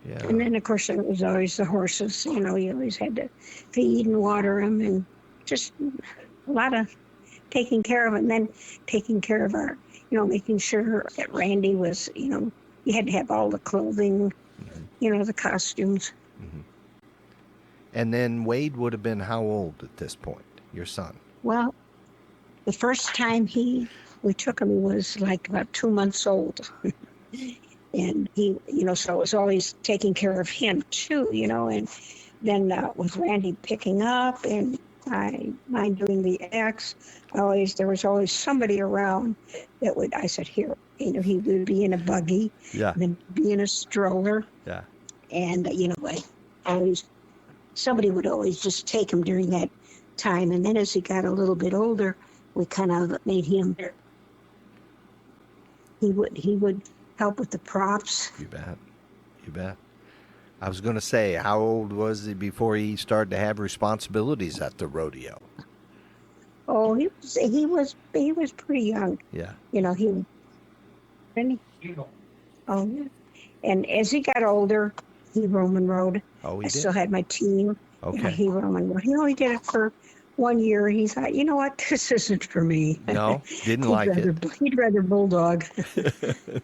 [SPEAKER 1] Yeah.
[SPEAKER 2] And then, of course, there was always the horses. You always had to feed and water them and just a lot of taking care of them. And then taking care of our, making sure that Randy was, you had to have all the clothing, mm-hmm. The costumes.
[SPEAKER 1] Mm-hmm. And then Wade would have been how old at this point, your son?
[SPEAKER 2] Well, the first time we took him, he was like about 2 months old. And he, so it was always taking care of him too, and then with Randy picking up and mine doing the acts, there was always somebody around that I said, here, he would be in a buggy,
[SPEAKER 1] yeah,
[SPEAKER 2] and then be in a stroller.
[SPEAKER 1] Yeah.
[SPEAKER 2] And, somebody would always just take him during that time. And then as he got a little bit older, we kind of made him, he would help with the props.
[SPEAKER 1] You bet. I was going to say, how old was he before he started to have responsibilities at the rodeo?
[SPEAKER 2] Oh, he was pretty young.
[SPEAKER 1] Yeah.
[SPEAKER 2] Oh, yeah. And as he got older, he roam and rode.
[SPEAKER 1] Oh, he
[SPEAKER 2] I
[SPEAKER 1] did?
[SPEAKER 2] still had my team.
[SPEAKER 1] Okay.
[SPEAKER 2] He roam and rode. He only did it for one year he thought, you know what, this isn't for me.
[SPEAKER 1] No, didn't like it.
[SPEAKER 2] He'd rather bulldog.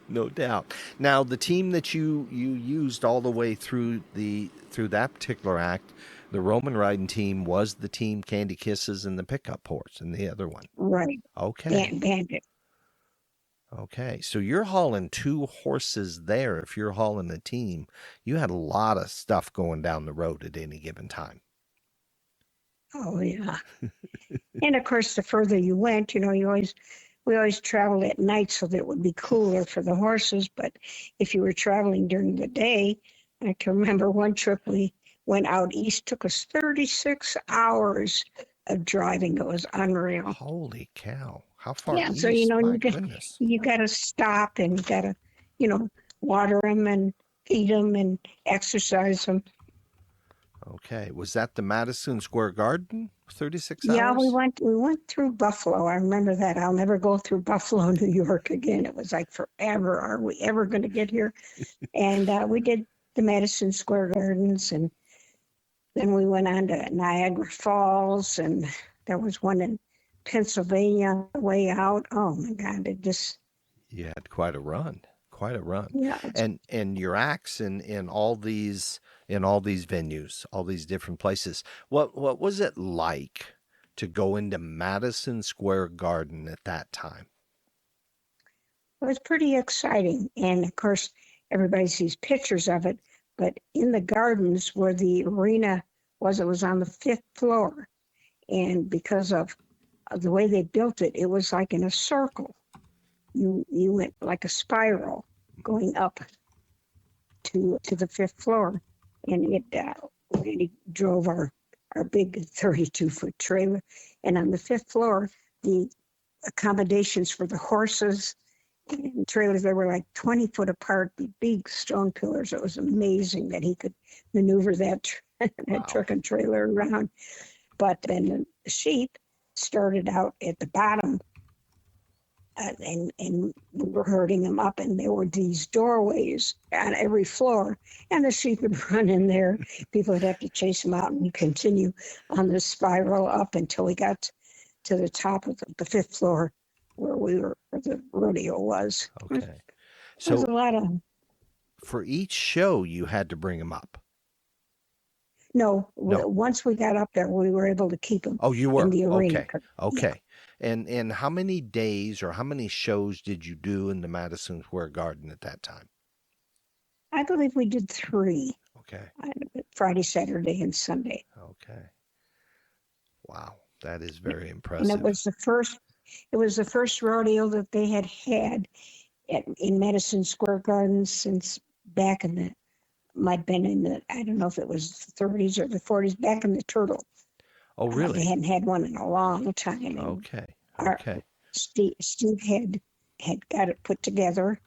[SPEAKER 1] No doubt. Now, the team that you used all the way through that particular act, the Roman riding team, was the team Candy Kisses and the pickup horse, and the other one.
[SPEAKER 2] Right.
[SPEAKER 1] Okay.
[SPEAKER 2] Bandit.
[SPEAKER 1] Okay. So you're hauling two horses there. If you're hauling a team, you had a lot of stuff going down the road at any given time.
[SPEAKER 2] Oh yeah. And of course, the further you went, we always traveled at night so that it would be cooler for the horses. But if you were traveling during the day, I can remember one trip we went out east, took us 36 hours of driving. It was unreal.
[SPEAKER 1] Holy cow. How far
[SPEAKER 2] Yeah,
[SPEAKER 1] east?
[SPEAKER 2] so
[SPEAKER 1] My goodness.
[SPEAKER 2] you got to stop and you got to, water them and feed them and exercise them.
[SPEAKER 1] Okay. Was that the Madison Square Garden? 36
[SPEAKER 2] Yeah,
[SPEAKER 1] hours?
[SPEAKER 2] we went through Buffalo. I remember that. I'll never go through Buffalo, New York again. It was like forever. Are we ever going to get here? And we did the Madison Square Gardens, and then we went on to Niagara Falls, and there was one in Pennsylvania on the way out. Oh my God, it just
[SPEAKER 1] You had quite a run. Quite a run.
[SPEAKER 2] yeah.
[SPEAKER 1] And your acts in all these venues, all these different places. What was it like to go into Madison Square Garden at that time?
[SPEAKER 2] It was pretty exciting, and of course, everybody sees pictures of it. But in the gardens where the arena was, it was on the fifth floor, and because of the way they built it, it was like in a circle. You went like a spiral going up to the fifth floor, and it really drove our big 32-foot trailer. And on the fifth floor, the accommodations for the horses and trailers, they were like 20 foot apart, the big stone pillars. It was amazing that he could maneuver that truck and trailer around. But then the sheep started out at the bottom, and we were herding them up, and there were these doorways on every floor, and the sheep would run in there. People would have to chase them out, and we continue on the spiral up until we got to the top of the fifth floor where the rodeo was.
[SPEAKER 1] Okay.
[SPEAKER 2] There
[SPEAKER 1] So
[SPEAKER 2] was a lot of
[SPEAKER 1] for each show, you had to bring them up.
[SPEAKER 2] no.
[SPEAKER 1] No.
[SPEAKER 2] Once we got up there, we were able to keep them
[SPEAKER 1] Oh, you were?
[SPEAKER 2] in the arena.
[SPEAKER 1] Okay. Okay. And how many days or how many shows did you do in the Madison Square Garden at that time?
[SPEAKER 2] I believe we did 3.
[SPEAKER 1] Okay.
[SPEAKER 2] Friday, Saturday, and Sunday.
[SPEAKER 1] Okay. Wow. That is very
[SPEAKER 2] And
[SPEAKER 1] impressive.
[SPEAKER 2] it was the first rodeo that they had in Madison Square Garden since back in might been in the, I don't know if it was the 30s or the 40s, back in the Turtle.
[SPEAKER 1] Oh, really?
[SPEAKER 2] They hadn't had one in a long time.
[SPEAKER 1] Okay.
[SPEAKER 2] Our,
[SPEAKER 1] Okay.
[SPEAKER 2] Steve had got it put together.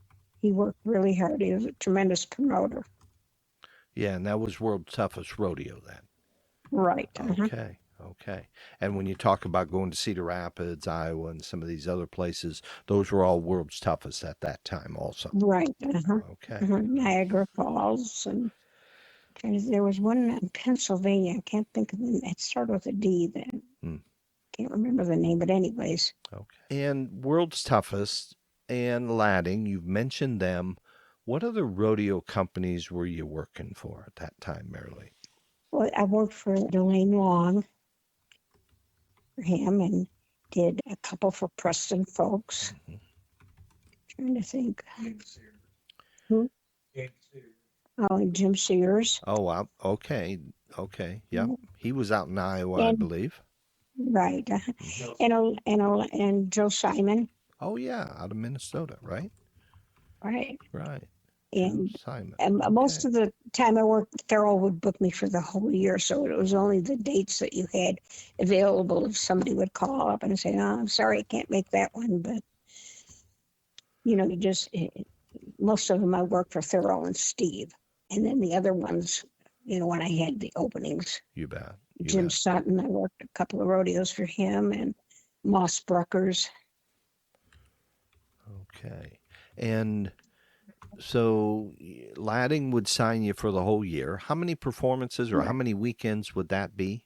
[SPEAKER 2] He worked really hard. He was a tremendous promoter.
[SPEAKER 1] Yeah, and that was World's Toughest Rodeo then.
[SPEAKER 2] Right.
[SPEAKER 1] Okay. Okay. And when you talk about going to Cedar Rapids, Iowa, and some of these other places, those were all World's Toughest at that time also.
[SPEAKER 2] Right.
[SPEAKER 1] Okay.
[SPEAKER 2] Niagara Falls, and there was one in Pennsylvania. I can't think of it. It started with a D then. Can't remember the name, but anyways.
[SPEAKER 1] Okay. And World's Toughest and Ladding, you've mentioned them. What other rodeo companies were you working for at that time, Marilee?
[SPEAKER 2] Well, I worked for Delane Long for him, and did a couple for Preston Folks. Trying to think. Who? Oh, and Jim Sears.
[SPEAKER 1] Oh, wow. Okay. Okay. Yep. He was out in Iowa, I believe.
[SPEAKER 2] Right. And Joe Simon.
[SPEAKER 1] Oh, yeah. Out of Minnesota, right?
[SPEAKER 2] Right.
[SPEAKER 1] Right.
[SPEAKER 2] And,
[SPEAKER 1] Joe Simon.
[SPEAKER 2] and
[SPEAKER 1] Okay.
[SPEAKER 2] most of the time I worked, Thurl would book me for the whole year. So it was only the dates that you had available if somebody would call up and say, oh, I'm sorry, I can't make that one. But, most of them I worked for Thurl and Steve. And then the other ones, when I had the openings.
[SPEAKER 1] You bet.
[SPEAKER 2] Jim Sutton, I worked a couple of rodeos for him, and Moss Bruckers.
[SPEAKER 1] Okay. And so Ladding would sign you for the whole year. How many performances or how many weekends would that be?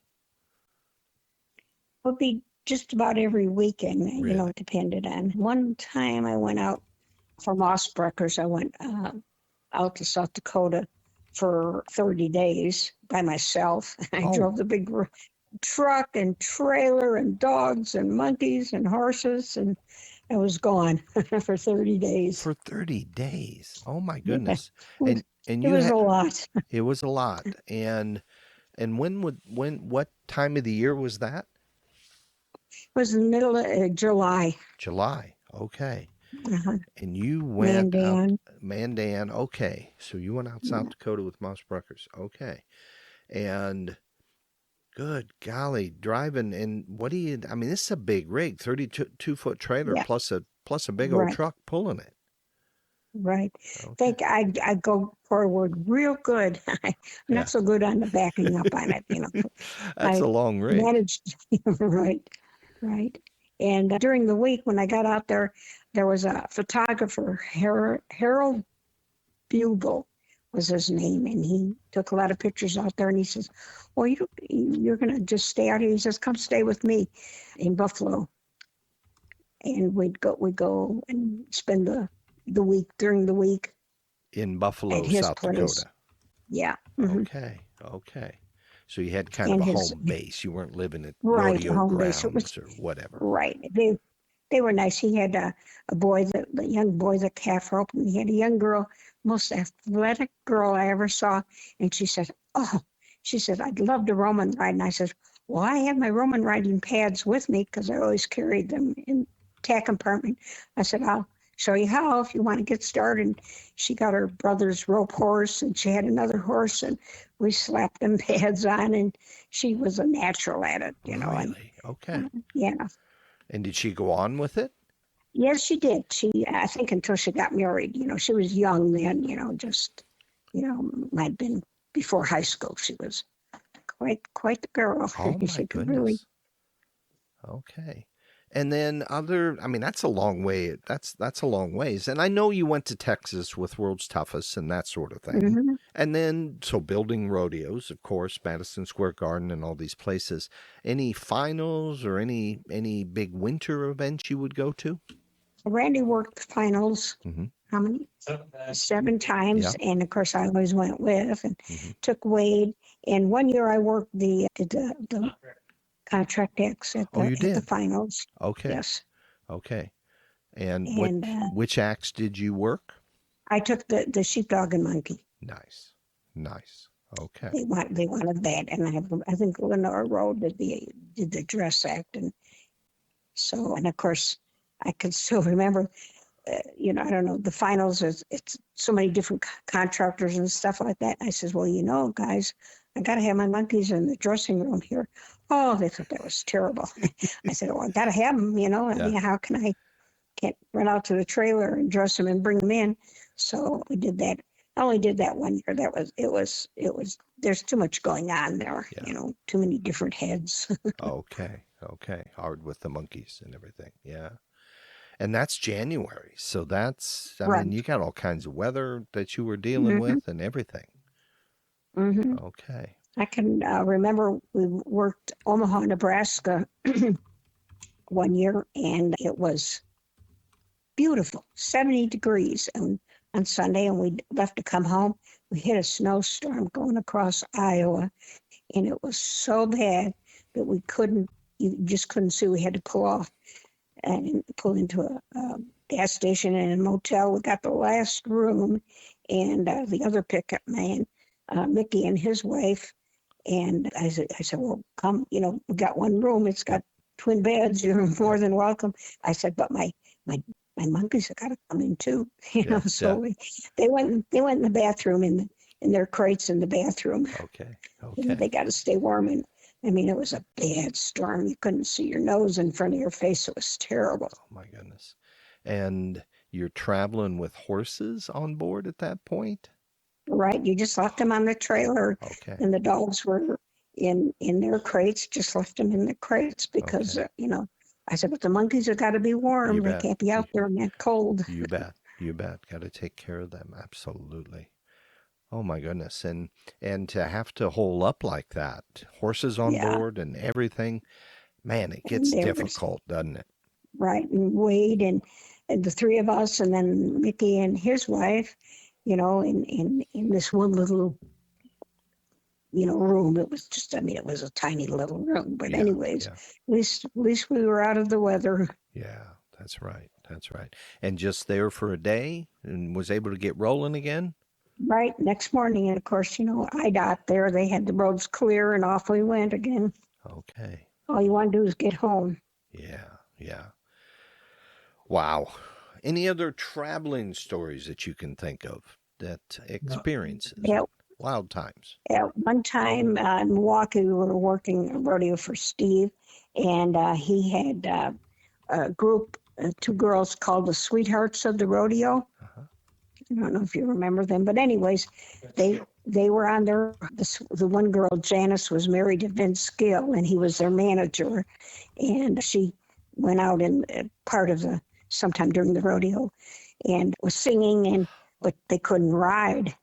[SPEAKER 2] would be just about every weekend,
[SPEAKER 1] Really?
[SPEAKER 2] it depended on. One time I went out for Mossbreakers. I went out to South Dakota for 30 days by myself. I
[SPEAKER 1] Oh,
[SPEAKER 2] drove the big truck and trailer and dogs and monkeys and horses, and I was gone for 30 days.
[SPEAKER 1] for 30 days. Oh my
[SPEAKER 2] Yeah,
[SPEAKER 1] goodness. And
[SPEAKER 2] it
[SPEAKER 1] you
[SPEAKER 2] was
[SPEAKER 1] had
[SPEAKER 2] a lot. It
[SPEAKER 1] it was a lot. And what time of the year was that?
[SPEAKER 2] was in the middle of July.
[SPEAKER 1] July. Okay.
[SPEAKER 2] Uh-huh.
[SPEAKER 1] And you went out
[SPEAKER 2] Mandan.
[SPEAKER 1] Mandan. Okay. So you went out South
[SPEAKER 2] Yeah.
[SPEAKER 1] Dakota with Moss Bruckers. Okay. And good golly, driving and what do you I mean, this is a big rig, 32-foot trailer
[SPEAKER 2] Yeah.
[SPEAKER 1] plus a big old
[SPEAKER 2] Right.
[SPEAKER 1] truck pulling it.
[SPEAKER 2] Right.
[SPEAKER 1] Okay.
[SPEAKER 2] Think I go forward real good. I'm
[SPEAKER 1] Yeah.
[SPEAKER 2] not so good on the backing up on it.
[SPEAKER 1] That's
[SPEAKER 2] I
[SPEAKER 1] a long rig.
[SPEAKER 2] managed. Right. Right. And during the week when I got out there, there was a photographer, Harold Bugle was his name, and he took a lot of pictures out there. And he says, "Well, you're gonna just stay out here." He says, "Come stay with me in Buffalo," and we'd go and spend the week during the week
[SPEAKER 1] In
[SPEAKER 2] at
[SPEAKER 1] Buffalo,
[SPEAKER 2] his
[SPEAKER 1] South
[SPEAKER 2] place.
[SPEAKER 1] Dakota.
[SPEAKER 2] Yeah.
[SPEAKER 1] Okay. Okay. So you had kind of
[SPEAKER 2] And
[SPEAKER 1] a
[SPEAKER 2] his
[SPEAKER 1] home base. You weren't living at
[SPEAKER 2] right
[SPEAKER 1] rodeo
[SPEAKER 2] home base. It was
[SPEAKER 1] grounds or whatever.
[SPEAKER 2] right. They were nice. He had a boy the young boy that calf rope, and he had a young girl, most athletic girl I ever saw. And she said, "Oh," she said, "I'd love to Roman ride." And I said, "Well, I have my Roman riding pads with me because I always carried them in tack compartment." I said, "I'll show you how if you want to get started." And she got her brother's rope horse, and she had another horse, and we slapped them pads on, and she was a natural at it, and
[SPEAKER 1] Really? Okay.
[SPEAKER 2] yeah.
[SPEAKER 1] And did she go on with it?
[SPEAKER 2] Yes, she did. I think until she got married, she was young then, might have been before high school. She was quite the girl.
[SPEAKER 1] Oh my
[SPEAKER 2] She could really,
[SPEAKER 1] goodness. Okay. And then I mean, that's a long way. That's a long ways. And I know you went to Texas with World's Toughest and that sort of thing.
[SPEAKER 2] hmm
[SPEAKER 1] And then, so building rodeos, of course, Madison Square Garden and all these places. Any finals or any big winter events you would go to?
[SPEAKER 2] Randy worked finals,
[SPEAKER 1] Mm-hmm.
[SPEAKER 2] how many? 7 times.
[SPEAKER 1] Yeah.
[SPEAKER 2] And of course, I always went with and
[SPEAKER 1] Mm-hmm.
[SPEAKER 2] took Wade. And one year I did the contract acts at
[SPEAKER 1] Oh, you
[SPEAKER 2] the
[SPEAKER 1] did?
[SPEAKER 2] finals.
[SPEAKER 1] Okay.
[SPEAKER 2] Yes.
[SPEAKER 1] Okay. And
[SPEAKER 2] And
[SPEAKER 1] which acts did you work?
[SPEAKER 2] I took the sheepdog and monkey.
[SPEAKER 1] Nice. Nice. Okay.
[SPEAKER 2] They wanted that, and I think Lenore Rowe did the dress act, and so and of course I can still remember. I don't know, the finals is it's so many different contractors and stuff like that. I says, well, guys, I got to have my monkeys in the dressing room here. Oh, they thought that was terrible. I said, well, I got to have them. I
[SPEAKER 1] Yeah.
[SPEAKER 2] mean, how can I can't run out to the trailer and dress them and bring them in? So we did that. I only did that one year. It was. There's too much going on there.
[SPEAKER 1] Yeah.
[SPEAKER 2] Too many different heads.
[SPEAKER 1] Okay. Okay. Hard with the monkeys and everything. Yeah. And that's January. So I mean,
[SPEAKER 2] Right.
[SPEAKER 1] you got all kinds of weather that you were dealing
[SPEAKER 2] hmm
[SPEAKER 1] with and everything.
[SPEAKER 2] hmm
[SPEAKER 1] Okay.
[SPEAKER 2] I can remember we worked Omaha, Nebraska one year, and it was beautiful, 70 degrees on Sunday, and we left to come home. We hit a snowstorm going across Iowa, and it was so bad that you just couldn't see. We had to pull off and pull into a gas station and a motel. We got the last room, and the other pickup man, Mickey and his wife, and I said, well, come, we got one room. It's got twin beds. You're more than welcome. I said, but my monkeys have got to come in too,
[SPEAKER 1] Yeah.
[SPEAKER 2] So
[SPEAKER 1] Yeah.
[SPEAKER 2] they went in the bathroom in their crates in the bathroom.
[SPEAKER 1] Okay.
[SPEAKER 2] They
[SPEAKER 1] Okay.
[SPEAKER 2] got to stay warm. And I mean, it was a bad storm. You couldn't see your nose in front of your face. It was terrible.
[SPEAKER 1] Oh my goodness. And you're traveling with horses on board at that point?
[SPEAKER 2] Right? You just left them on the trailer,
[SPEAKER 1] Okay.
[SPEAKER 2] and the dogs were in their crates. Just left them in the crates because
[SPEAKER 1] Okay.
[SPEAKER 2] I said, but the monkeys have got to be
[SPEAKER 1] You
[SPEAKER 2] warm. They
[SPEAKER 1] bet.
[SPEAKER 2] can't be out there in that cold.
[SPEAKER 1] You bet. You bet. Got to take care of them. Absolutely. Oh my goodness. And to have to hole up like that, horses on
[SPEAKER 2] Yeah.
[SPEAKER 1] board and everything. Man, it
[SPEAKER 2] And
[SPEAKER 1] gets
[SPEAKER 2] there was,
[SPEAKER 1] difficult, doesn't it?
[SPEAKER 2] right, and Wade and the three of us, and then Mickey and his wife, in this one little, room. It was just, I mean, it was a tiny little room. But
[SPEAKER 1] Yeah,
[SPEAKER 2] anyways,
[SPEAKER 1] yeah,
[SPEAKER 2] at least we were out of the weather.
[SPEAKER 1] yeah. That's right. That's right. And just there for a day and was able to get rolling again?
[SPEAKER 2] Right, next morning, and of course, I got there. They had the roads clear, and off we went again.
[SPEAKER 1] Okay.
[SPEAKER 2] All you want to do is get home.
[SPEAKER 1] Yeah, yeah. Wow. Any other traveling stories that you can think of that experiences,
[SPEAKER 2] At,
[SPEAKER 1] wild times?
[SPEAKER 2] at one time in Milwaukee, we were working a rodeo for Steve, and he had a group, two girls called the Sweethearts of the Rodeo.
[SPEAKER 1] Uh-huh.
[SPEAKER 2] I don't know if you remember them, but anyways, they were on their, the one girl, Janice, was married to Vince Gill, and he was their manager, and she went out in part of the sometime during the rodeo and was singing, but they couldn't ride,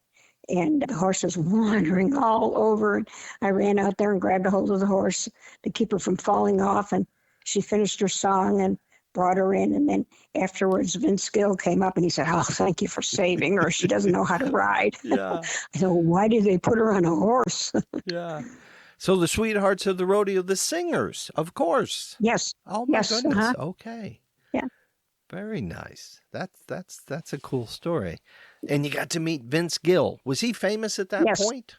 [SPEAKER 2] and the horse was wandering all over, and I ran out there and grabbed a hold of the horse to keep her from falling off, and she finished her song and brought her in, and then afterwards Vince Gill came up and he said, "Oh, thank you for saving her. She doesn't know how to ride."
[SPEAKER 1] Yeah,
[SPEAKER 2] I said, "Well, why did they put her on a horse?"
[SPEAKER 1] yeah. So the sweethearts of the rodeo, the singers, of course.
[SPEAKER 2] Yes,
[SPEAKER 1] Oh my
[SPEAKER 2] yes,
[SPEAKER 1] goodness. Okay.
[SPEAKER 2] yeah,
[SPEAKER 1] Very nice. That's a cool story. And you got to meet Vince Gill. Was he famous at that
[SPEAKER 2] yes.
[SPEAKER 1] point?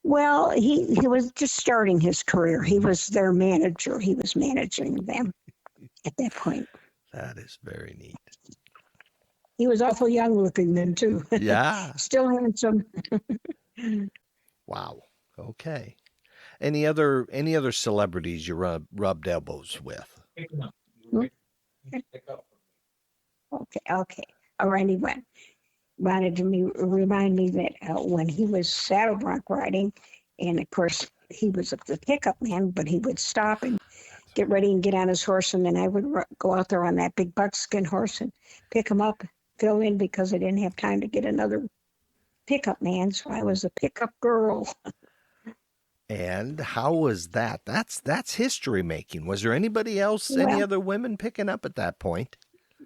[SPEAKER 2] Well, he was just starting his career. He was their manager. He was managing them at that point.
[SPEAKER 1] That is very neat.
[SPEAKER 2] He was awful young looking then too.
[SPEAKER 1] Yeah.
[SPEAKER 2] Still handsome.
[SPEAKER 1] Wow. Okay. Any other celebrities you rubbed elbows with?
[SPEAKER 2] Hmm? Okay. Randy wanted to remind me that when he was saddle bronc riding, and of course he was the pickup man, but he would stop and get ready and get on his horse, and then I would go out there on that big buckskin horse and pick him up, fill in because I didn't have time to get another pickup man, so I was a pickup girl.
[SPEAKER 1] And how was that? That's history making. Was there anybody else, any
[SPEAKER 2] Well,
[SPEAKER 1] other women picking up at that point?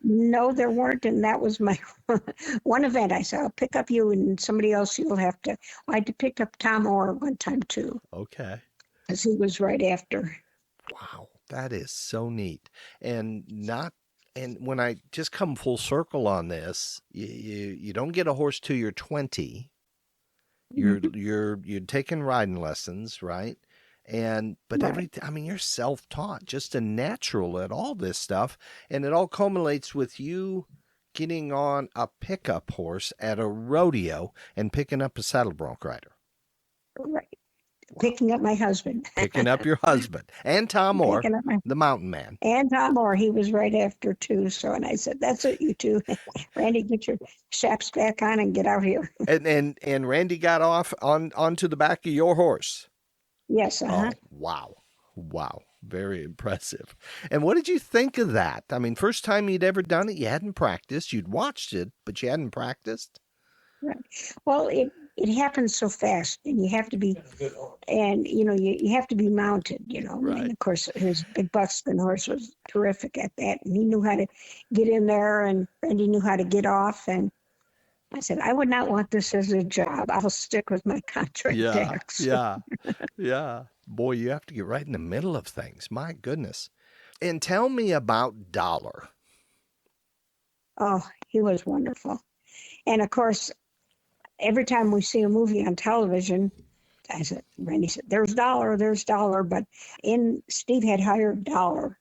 [SPEAKER 2] no, there weren't, and that was my one event. I said, "I'll pick up you, and somebody else you'll have to." I had to pick up Tom Orr one time too,
[SPEAKER 1] Okay.
[SPEAKER 2] because he was right after.
[SPEAKER 1] Wow, that is so neat. And when I just come full circle on this, you don't get a horse till you're 20. You're taking riding lessons, right? But
[SPEAKER 2] Right.
[SPEAKER 1] I mean, you're self-taught, just a natural at all this stuff, and it all culminates with you getting on a pickup horse at a rodeo and picking up a saddle bronc rider.
[SPEAKER 2] Right.
[SPEAKER 1] Wow.
[SPEAKER 2] Picking up my husband.
[SPEAKER 1] Picking up your husband and Tom Moore,
[SPEAKER 2] Picking up my
[SPEAKER 1] the mountain man.
[SPEAKER 2] and Tom Orr. He was right after too. So, and I said, "That's it, you two. Randy, get your chaps back on and get out here."
[SPEAKER 1] And Randy got off onto the back of your horse.
[SPEAKER 2] Yes.
[SPEAKER 1] Oh, wow. Wow. Very impressive. And what did you think of that? I mean, first time you'd ever done it, you hadn't practiced. You'd watched it, but you hadn't practiced.
[SPEAKER 2] Right. Well, it happens so fast, and you have to be, and you have to be mounted.
[SPEAKER 1] Right.
[SPEAKER 2] And of course, his big buckskin horse was terrific at that, and he knew how to get in there, and Randy knew how to get off. And I said, "I would not want this as a job. I'll stick with my contract
[SPEAKER 1] Yeah.
[SPEAKER 2] tax."
[SPEAKER 1] Yeah. Yeah. Boy, you have to get right in the middle of things. My goodness. And tell me about Dollar.
[SPEAKER 2] Oh, he was wonderful. And of course, every time we see a movie on television, Randy said, "There's Dollar, there's Dollar." But Steve had hired Dollar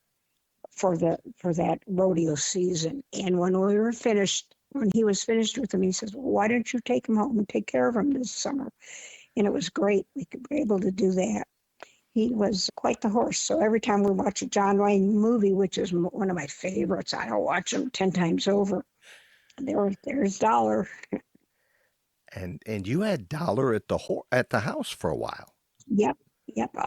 [SPEAKER 2] for that rodeo season. And when he was finished with him, he says, "Well, why don't you take him home and take care of him this summer?" And it was great. We could be able to do that. He was quite the horse. So every time we watch a John Wayne movie, which is one of my favorites, I'll watch them 10 times over. There's Dollar.
[SPEAKER 1] And you had Dollar at the house for a while.
[SPEAKER 2] Yep,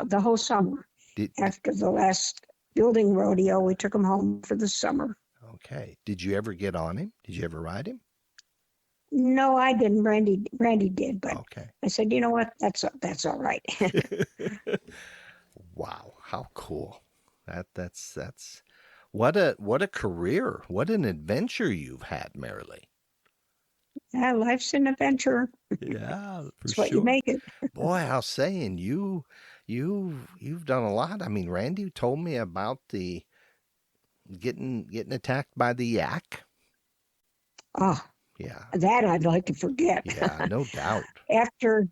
[SPEAKER 2] the whole summer.
[SPEAKER 1] Did
[SPEAKER 2] After the last building rodeo, we took him home for the summer.
[SPEAKER 1] Okay. Did you ever get on him? Did you ever ride him?
[SPEAKER 2] No, I didn't. Randy did, but
[SPEAKER 1] Okay.
[SPEAKER 2] I said, "You know what? That's all right."
[SPEAKER 1] Wow, how cool. That's what a career, what an adventure you've had, Marilee.
[SPEAKER 2] Yeah, life's an adventure.
[SPEAKER 1] Yeah, for
[SPEAKER 2] It's what you
[SPEAKER 1] sure.
[SPEAKER 2] make it.
[SPEAKER 1] Boy, I was saying you've done a lot. I mean, Randy told me about the getting attacked by the yak.
[SPEAKER 2] Oh,
[SPEAKER 1] Yeah,
[SPEAKER 2] that I'd like to forget.
[SPEAKER 1] yeah, no doubt.
[SPEAKER 2] After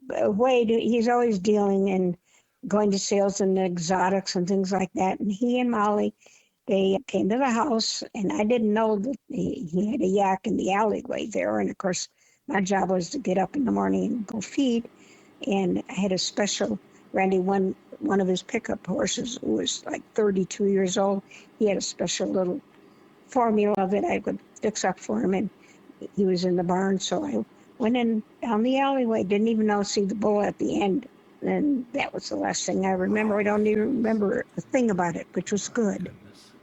[SPEAKER 2] Wade, he's always dealing and going to sales and exotics and things like that. And he and Molly, they came to the house, and I didn't know that he had a yak in the alleyway there. And of course, my job was to get up in the morning and go feed. And I had a special Randy, one of his pickup horses who was like 32 years old. He had a special little formula that I would fix up for him, and he was in the barn. So I went in down the alleyway, didn't even see the bull at the end. And that was the last thing I remember. I don't even remember a thing about it, which was good.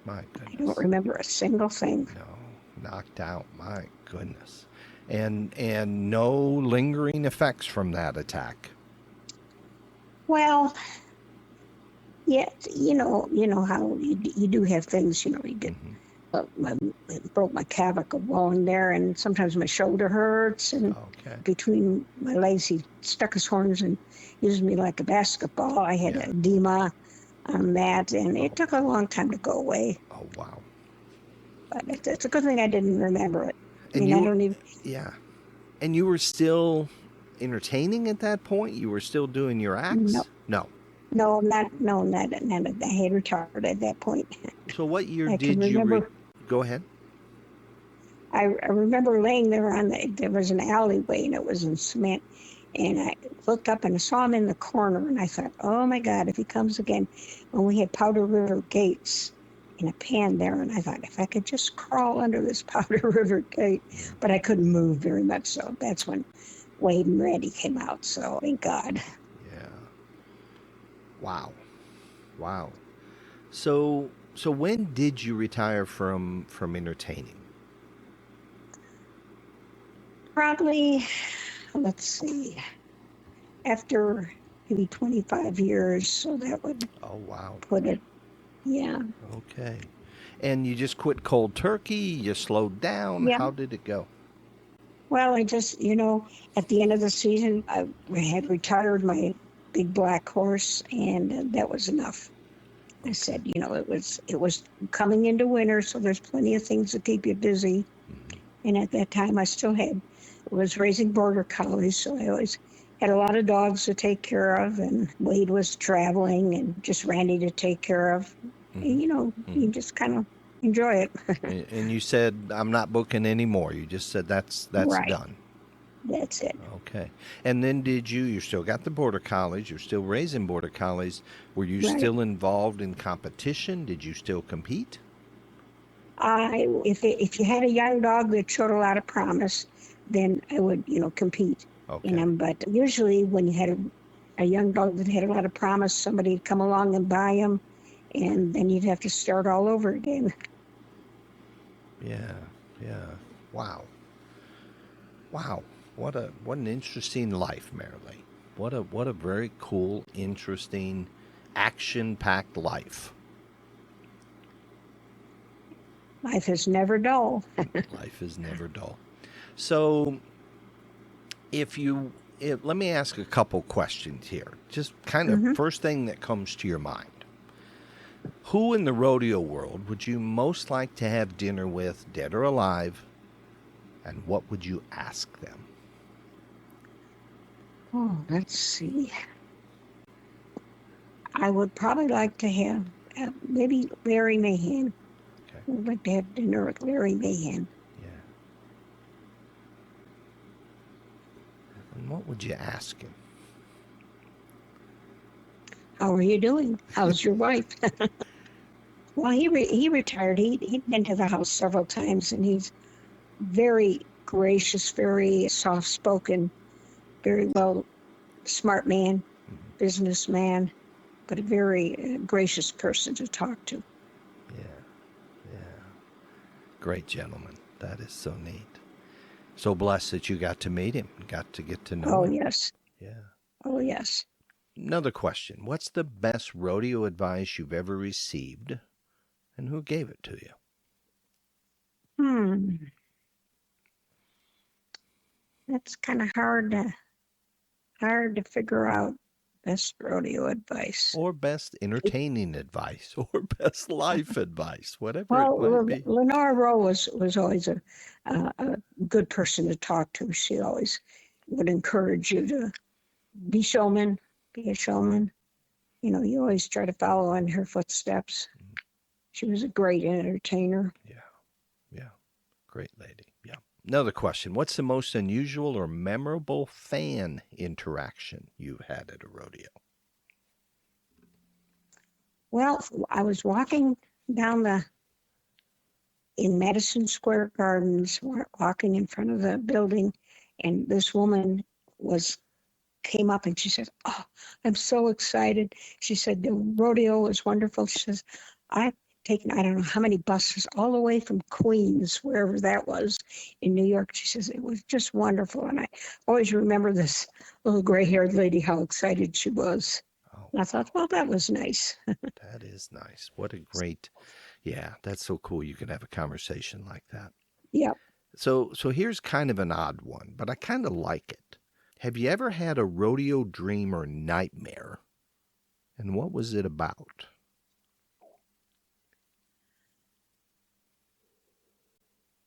[SPEAKER 1] My
[SPEAKER 2] I
[SPEAKER 1] goodness.
[SPEAKER 2] don't remember a single thing.
[SPEAKER 1] No, knocked out. My goodness. And no lingering effects from that attack.
[SPEAKER 2] Well, yeah, you know how you do have things. You get I broke my clavicle bone there, and sometimes my shoulder hurts. And
[SPEAKER 1] Okay.
[SPEAKER 2] between my legs, he stuck his horns and used me like a basketball. I had edema on that, and it took a long time to go away.
[SPEAKER 1] Oh, wow.
[SPEAKER 2] But it's a good thing I didn't remember it. I
[SPEAKER 1] And
[SPEAKER 2] mean, I don't even.
[SPEAKER 1] Yeah. And you were still entertaining at that point? You were still doing your acts?
[SPEAKER 2] No. No, not. I had retired at that point.
[SPEAKER 1] So what year
[SPEAKER 2] I
[SPEAKER 1] did
[SPEAKER 2] can
[SPEAKER 1] you
[SPEAKER 2] remember.
[SPEAKER 1] Go ahead.
[SPEAKER 2] I remember laying there there was an alleyway, and it was in cement. And I looked up and I saw him in the corner, and I thought, oh my God, if he comes again. When we had Powder River gates in a pan there, and I thought, if I could just crawl under this Powder River gate, but I couldn't move very much. So that's when Wade and Randy came out. So thank God.
[SPEAKER 1] Yeah. Wow. So when did you retire from entertaining?
[SPEAKER 2] Probably, let's see, after maybe 25 years. So that would put it, yeah.
[SPEAKER 1] Okay. And you just quit cold turkey? You slowed down?
[SPEAKER 2] Yeah.
[SPEAKER 1] How did it go?
[SPEAKER 2] Well, I just, at the end of the season, I had retired my big black horse, and that was enough. I said, it was coming into winter, so there's plenty of things to keep you busy. And at that time, I was raising border collies, so I always had a lot of dogs to take care of, and Wade was traveling, and just Randy to take care of. And, you just kind of enjoy it.
[SPEAKER 1] And you said, I'm not booking anymore. You just said that's
[SPEAKER 2] Right.
[SPEAKER 1] done.
[SPEAKER 2] That's it.
[SPEAKER 1] Okay. And then you still got the border collies, you're still raising border collies. Were you still involved in competition? Did you still compete?
[SPEAKER 2] If you had a young dog that showed a lot of promise, then I would, compete in them. But usually when you had a young dog that had a lot of promise, somebody would come along and buy him, and then you'd have to start all over again.
[SPEAKER 1] Yeah. Wow. What an interesting life, Marilee. What a very cool, interesting, action-packed life.
[SPEAKER 2] Life is never dull.
[SPEAKER 1] Life is never dull. So, let me ask a couple questions here. Just kind of first thing that comes to your mind. Who in the rodeo world would you most like to have dinner with, dead or alive, and what would you ask them?
[SPEAKER 2] Oh, let's see. I would probably like to have maybe Larry Mahan. Okay. I would like to have dinner with Larry Mahan.
[SPEAKER 1] Yeah. And what would you ask him?
[SPEAKER 2] How are you doing? How's your wife? Well, he retired. He'd been to the house several times, and he's very gracious, very soft-spoken, very smart man, businessman, but a very gracious person to talk to.
[SPEAKER 1] Yeah. Great gentleman. That is so neat. So blessed that you got to meet him, got to get to know him.
[SPEAKER 2] Oh, yes.
[SPEAKER 1] Yeah.
[SPEAKER 2] Oh, yes.
[SPEAKER 1] Another question. What's the best rodeo advice you've ever received, and who gave it to you?
[SPEAKER 2] That's kind of hard to figure out. Best rodeo advice.
[SPEAKER 1] Or best entertaining advice, or best life advice, whatever it
[SPEAKER 2] Well,
[SPEAKER 1] might be.
[SPEAKER 2] Lenore Rowe was always a good person to talk to. She always would encourage you to be a showman. You know, you always try to follow in her footsteps. She was a great entertainer.
[SPEAKER 1] Yeah. Great lady. Yeah. Another question. What's the most unusual or memorable fan interaction you've had at a rodeo?
[SPEAKER 2] Well, I was walking down in Madison Square Gardens, walking in front of the building, and this woman came up and she said, "Oh, I'm so excited." She said, "The rodeo was wonderful." She says, "I've taken, I don't know how many buses all the way from Queens, wherever that was in New York." She says, "It was just wonderful." And I always remember this little gray-haired lady, how excited she was.
[SPEAKER 1] Oh,
[SPEAKER 2] And I thought, well, that was nice.
[SPEAKER 1] that is nice. What a great, yeah, that's so cool. You can have a conversation like that.
[SPEAKER 2] Yep.
[SPEAKER 1] So here's kind of an odd one, but I kind of like it. Have you ever had a rodeo dream or nightmare? And what was it about?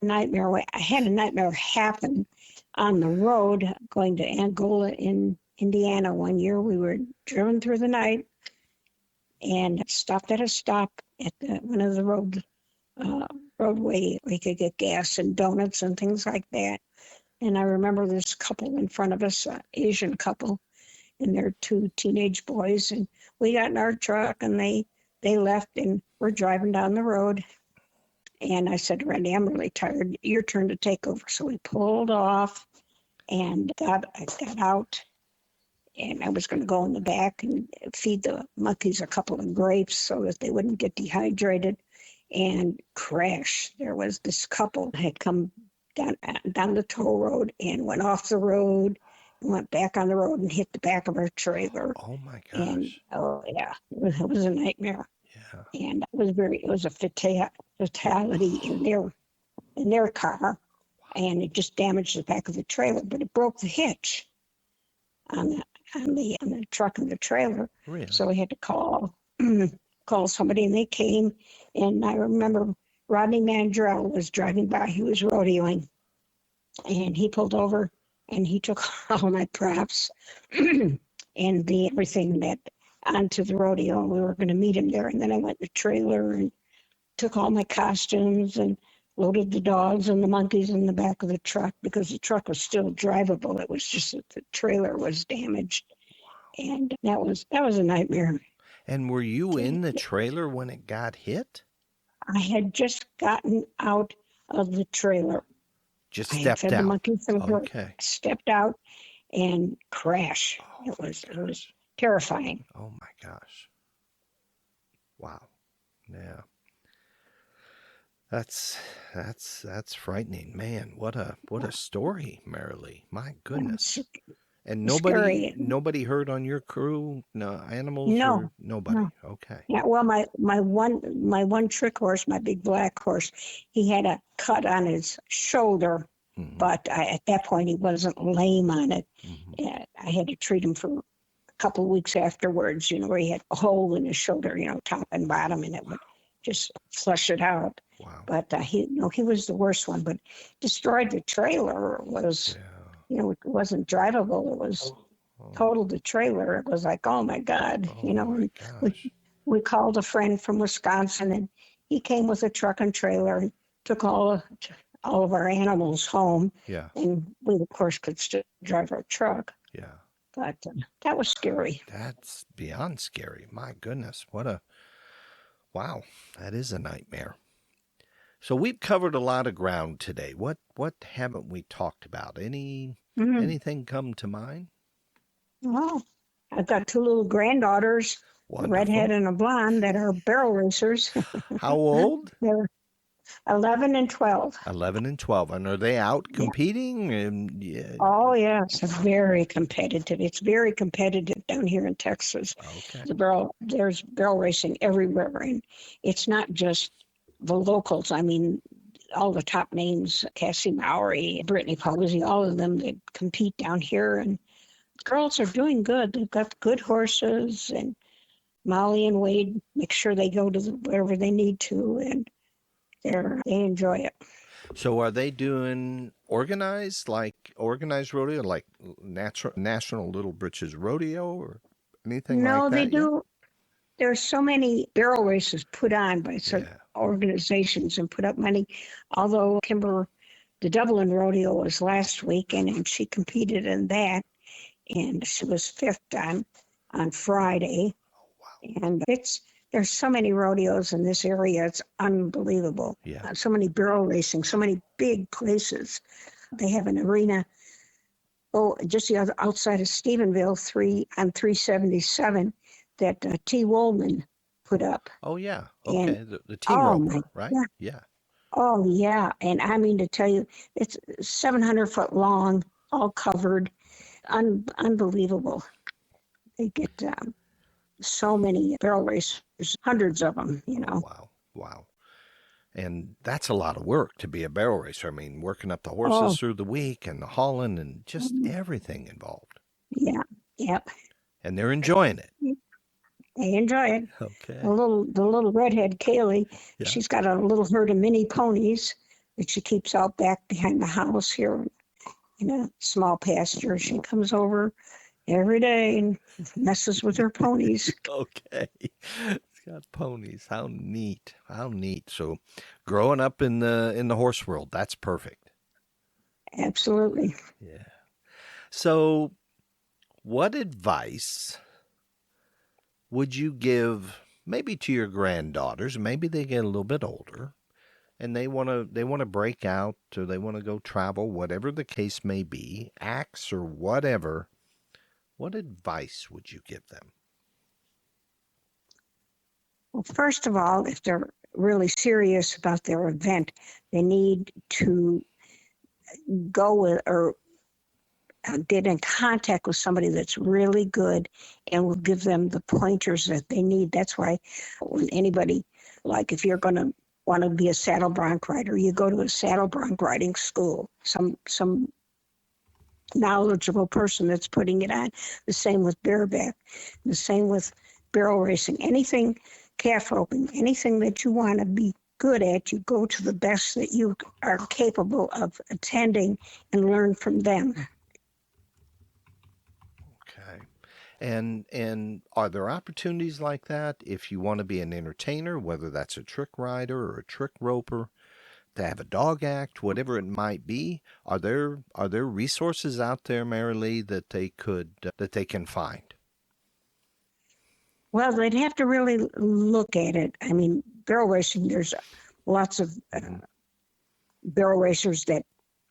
[SPEAKER 2] Nightmare. I had a nightmare happen on the road going to Angola in Indiana one year. We were driven through the night and stopped at a stop at one of the roadway. We could get gas and donuts and things like that. And I remember this couple in front of us, Asian couple, and their two teenage boys. And we got in our truck and they left and we're driving down the road. And I said, "Randy, I'm really tired. Your turn to take over." So we pulled off and I got out. And I was going to go in the back and feed the monkeys a couple of grapes so that they wouldn't get dehydrated. And crash. There was this couple had come down the toll road and went off the road, went back on the road and hit the back of our trailer.
[SPEAKER 1] Oh my gosh.
[SPEAKER 2] And oh yeah, it was a nightmare.
[SPEAKER 1] Yeah.
[SPEAKER 2] And it was a fatality in their car, and it just damaged the back of the trailer, but it broke the hitch on the truck and the trailer.
[SPEAKER 1] Really?
[SPEAKER 2] So we had to call somebody, and they came. And I remember Rodney Mandrell was driving by. He was rodeoing, and he pulled over and he took all my props and everything that onto the rodeo. And we were going to meet him there. And then I went in the trailer and took all my costumes and loaded the dogs and the monkeys in the back of the truck because the truck was still drivable. It was just that the trailer was damaged. And that was a nightmare.
[SPEAKER 1] And were you in the trailer when it got hit?
[SPEAKER 2] I had just gotten out of the trailer.
[SPEAKER 1] Just
[SPEAKER 2] I had
[SPEAKER 1] stepped
[SPEAKER 2] fed the
[SPEAKER 1] out.
[SPEAKER 2] monkeys some grapes,
[SPEAKER 1] Okay.
[SPEAKER 2] stepped out and crash.
[SPEAKER 1] Oh,
[SPEAKER 2] It was terrifying.
[SPEAKER 1] Oh my gosh. Wow. Yeah. That's frightening, man. What a story, Marilee. My goodness. And nobody hurt on your crew? No animals?
[SPEAKER 2] No.
[SPEAKER 1] Or nobody.
[SPEAKER 2] No.
[SPEAKER 1] Okay.
[SPEAKER 2] Yeah, well, my one trick horse, my big black horse, he had a cut on his shoulder, but at that point he wasn't lame on it. I had to treat him for a couple of weeks afterwards, where he had a hole in his shoulder, top and bottom, and it would just flush it out.
[SPEAKER 1] Wow.
[SPEAKER 2] But he was the worst one. But destroyed the trailer. Was it wasn't drivable. It was totaled the trailer. It was like, oh my God,
[SPEAKER 1] my gosh.
[SPEAKER 2] We called a friend from Wisconsin, and he came with a truck and trailer and took all of our animals home.
[SPEAKER 1] Yeah.
[SPEAKER 2] And we, of course, could still drive our truck.
[SPEAKER 1] Yeah.
[SPEAKER 2] But that was scary.
[SPEAKER 1] That's beyond scary. My goodness. Wow. That is a nightmare. So we've covered a lot of ground today. What haven't we talked about? Anything come to mind?
[SPEAKER 2] Well, I've got two little granddaughters,
[SPEAKER 1] Wonderful.
[SPEAKER 2] a redhead and a blonde, that are barrel racers.
[SPEAKER 1] How old?
[SPEAKER 2] They're 11 and 12.
[SPEAKER 1] 11 and 12. And are they out competing? And yeah.
[SPEAKER 2] Oh, yes, it's very competitive. It's very competitive down here in Texas.
[SPEAKER 1] Okay.
[SPEAKER 2] There's barrel racing everywhere, and it's not just the locals. I mean, all the top names, Cassie Mowry, Brittany Posey, all of them that compete down here, and girls are doing good. They've got good horses, and Molly and Wade make sure they go to wherever they need to, and they enjoy it.
[SPEAKER 1] So are they doing organized rodeo, like National Little Britches Rodeo or anything like that?
[SPEAKER 2] No, they do. There's so many barrel races put on by certain organizations and put up money. Although the Dublin Rodeo was last weekend, and she competed in that, and she was fifth on Friday.
[SPEAKER 1] Oh, wow.
[SPEAKER 2] And there's so many rodeos in this area. It's unbelievable.
[SPEAKER 1] Yeah.
[SPEAKER 2] So many barrel racing, so many big places. They have an arena, just the other outside of Stephenville, on 377, that T. Woolman put up.
[SPEAKER 1] Oh, yeah. Okay.
[SPEAKER 2] And,
[SPEAKER 1] the team roper, right? Yeah.
[SPEAKER 2] Oh, yeah. And I mean to tell you, it's 700 foot long, all covered. Unbelievable. They get so many barrel racers, hundreds of them,
[SPEAKER 1] Wow. And that's a lot of work to be a barrel racer. I mean, working up the horses through the week and the hauling and just everything involved.
[SPEAKER 2] Yeah. Yep.
[SPEAKER 1] And they're enjoying it.
[SPEAKER 2] They enjoy it.
[SPEAKER 1] Okay.
[SPEAKER 2] The little redhead Kaylee, she's got a little herd of mini ponies that she keeps out back behind the house here in a small pasture. She comes over every day and messes with her ponies.
[SPEAKER 1] Okay. It's got ponies. How neat. So growing up in the horse world, that's perfect.
[SPEAKER 2] Absolutely.
[SPEAKER 1] Yeah. So what advice would you give maybe to your granddaughters? Maybe they get a little bit older and they want to break out, or they want to go travel, whatever the case may be, acts or whatever. What advice would you give them?
[SPEAKER 2] Well, first of all, if they're really serious about their event, they need to go with or get in contact with somebody that's really good and will give them the pointers that they need. That's why when anybody, like if you're going to want to be a saddle bronc rider, you go to a saddle bronc riding school, some knowledgeable person that's putting it on. The same with bareback, the same with barrel racing, anything, calf roping, anything that you want to be good at, you go to the best that you are capable of attending and learn from them.
[SPEAKER 1] Okay. And are there opportunities like that if you want to be an entertainer, whether that's a trick rider or a trick roper, to have a dog act, whatever it might be? Are there resources out there, Marilee, that they can find?
[SPEAKER 2] Well, they'd have to really look at it. I mean, barrel racing, there's lots of barrel racers that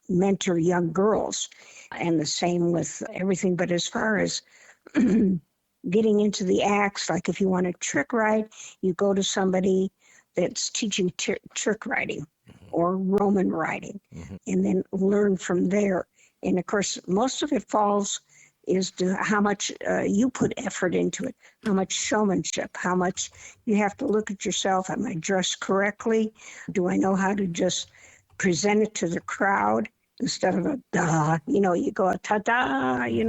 [SPEAKER 2] mentor young girls, and the same with everything. But as far as getting into the acts, like if you want to trick ride, you go to somebody that's teaching trick riding or Roman riding, and then learn from there. And of course, most of it falls is to how much you put effort into it, how much showmanship, how much you have to look at yourself. Am I dressed correctly? Do I know how to just present it to the crowd instead of a da? You go a ta-da, you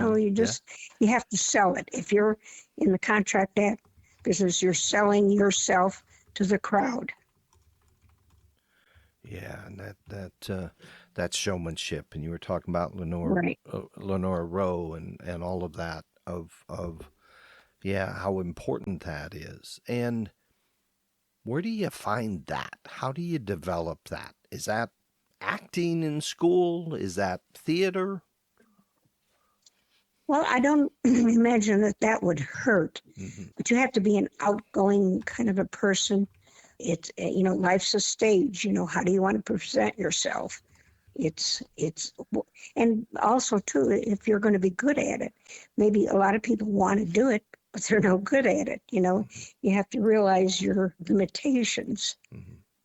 [SPEAKER 2] have to sell it. If you're in the contract act business, you're selling yourself to the crowd.
[SPEAKER 1] Yeah, and that's showmanship. And you were talking about Lenora Rowe and all of that of how important that is. And where do you find that? How do you develop that? Is that acting in school? Is that theater?
[SPEAKER 2] Well, I don't imagine that would hurt, but you have to be an outgoing kind of a person. It's, life's a stage. How do you want to present yourself? And also too, if you're going to be good at it, maybe a lot of people want to do it, but they're no good at it. You have to realize your limitations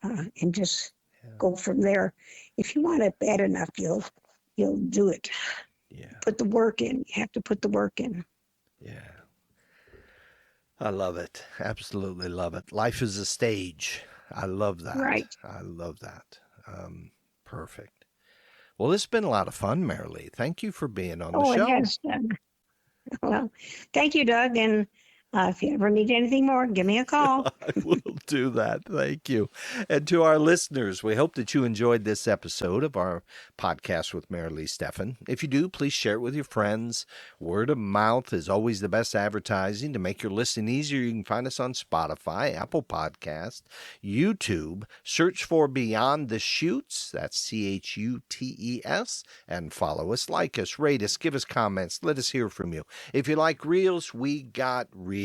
[SPEAKER 2] and just go from there. If you want it bad enough, you'll do it.
[SPEAKER 1] Yeah.
[SPEAKER 2] Put the work in. You have to put the work in.
[SPEAKER 1] Yeah. I love it. Absolutely love it. Life is a stage. I love that.
[SPEAKER 2] Right.
[SPEAKER 1] I love that. Perfect. Well, it's been a lot of fun, Marilee. Thank you for being on the
[SPEAKER 2] Oh, it
[SPEAKER 1] show.
[SPEAKER 2] has done. Well, thank you, Doug. And if you ever need anything more, give me a call.
[SPEAKER 1] I will do that. Thank you. And to our listeners, we hope that you enjoyed this episode of our podcast with Merrily Steffen. If you do, please share it with your friends. Word of mouth is always the best advertising to make your listening easier. You can find us on Spotify, Apple Podcast, YouTube. Search for Beyond the Chutes. That's CHUTES. And follow us, like us, rate us, give us comments. Let us hear from you. If you like reels, we got reels.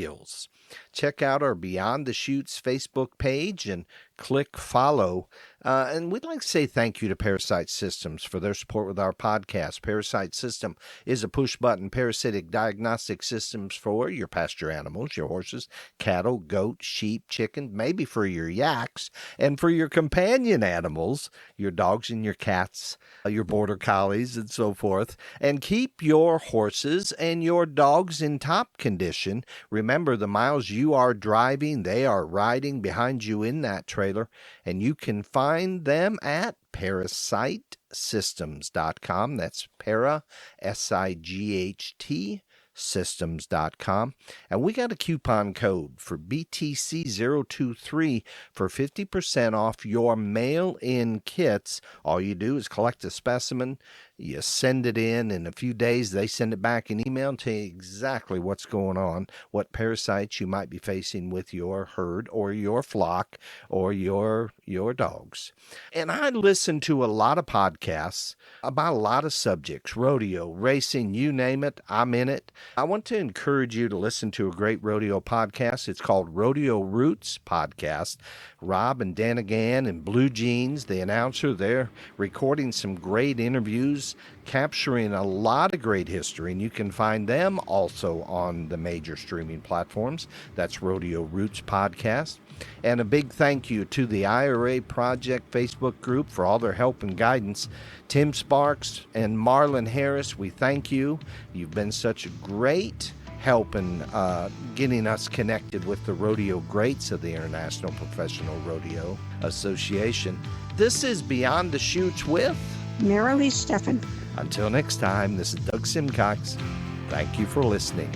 [SPEAKER 1] Check out our Beyond the Chutes Facebook page and click follow. And we'd like to say thank you to Parasite Systems for their support with our podcast. Parasite System is a push-button parasitic diagnostic systems for your pasture animals, your horses, cattle, goats, sheep, chicken, maybe for your yaks, and for your companion animals, your dogs and your cats, your border collies, and so forth. And keep your horses and your dogs in top condition. Remember, the miles you are driving, they are riding behind you in that trailer, and you can find them at parasitesystems.com. That's para, S-I-G-H-T, systems.com. And we got a coupon code for BTC023 for 50% off your mail-in kits. All you do is collect a specimen, you send it in a few days, they send it back in email and tell you exactly what's going on, what parasites you might be facing with your herd or your flock or your dogs. And I listen to a lot of podcasts about a lot of subjects, rodeo, racing, you name it, I'm in it. I want to encourage you to listen to a great rodeo podcast. It's called Rodeo Roots Podcast. Rob and Danagan and Blue Jeans, the announcer, they're recording some great interviews, capturing a lot of great history, and you can find them also on the major streaming platforms. That's Rodeo Roots Podcast. And a big thank you to the IRA Project Facebook group for all their help and guidance. Tim Sparks and Marlon Harris, we thank you. You've been such a great help in getting us connected with the rodeo greats of the International Professional Rodeo Association. This is Beyond the Chutes with
[SPEAKER 2] Merrily Steffen.
[SPEAKER 1] Until next time, this is Doug Simcox. Thank you for listening.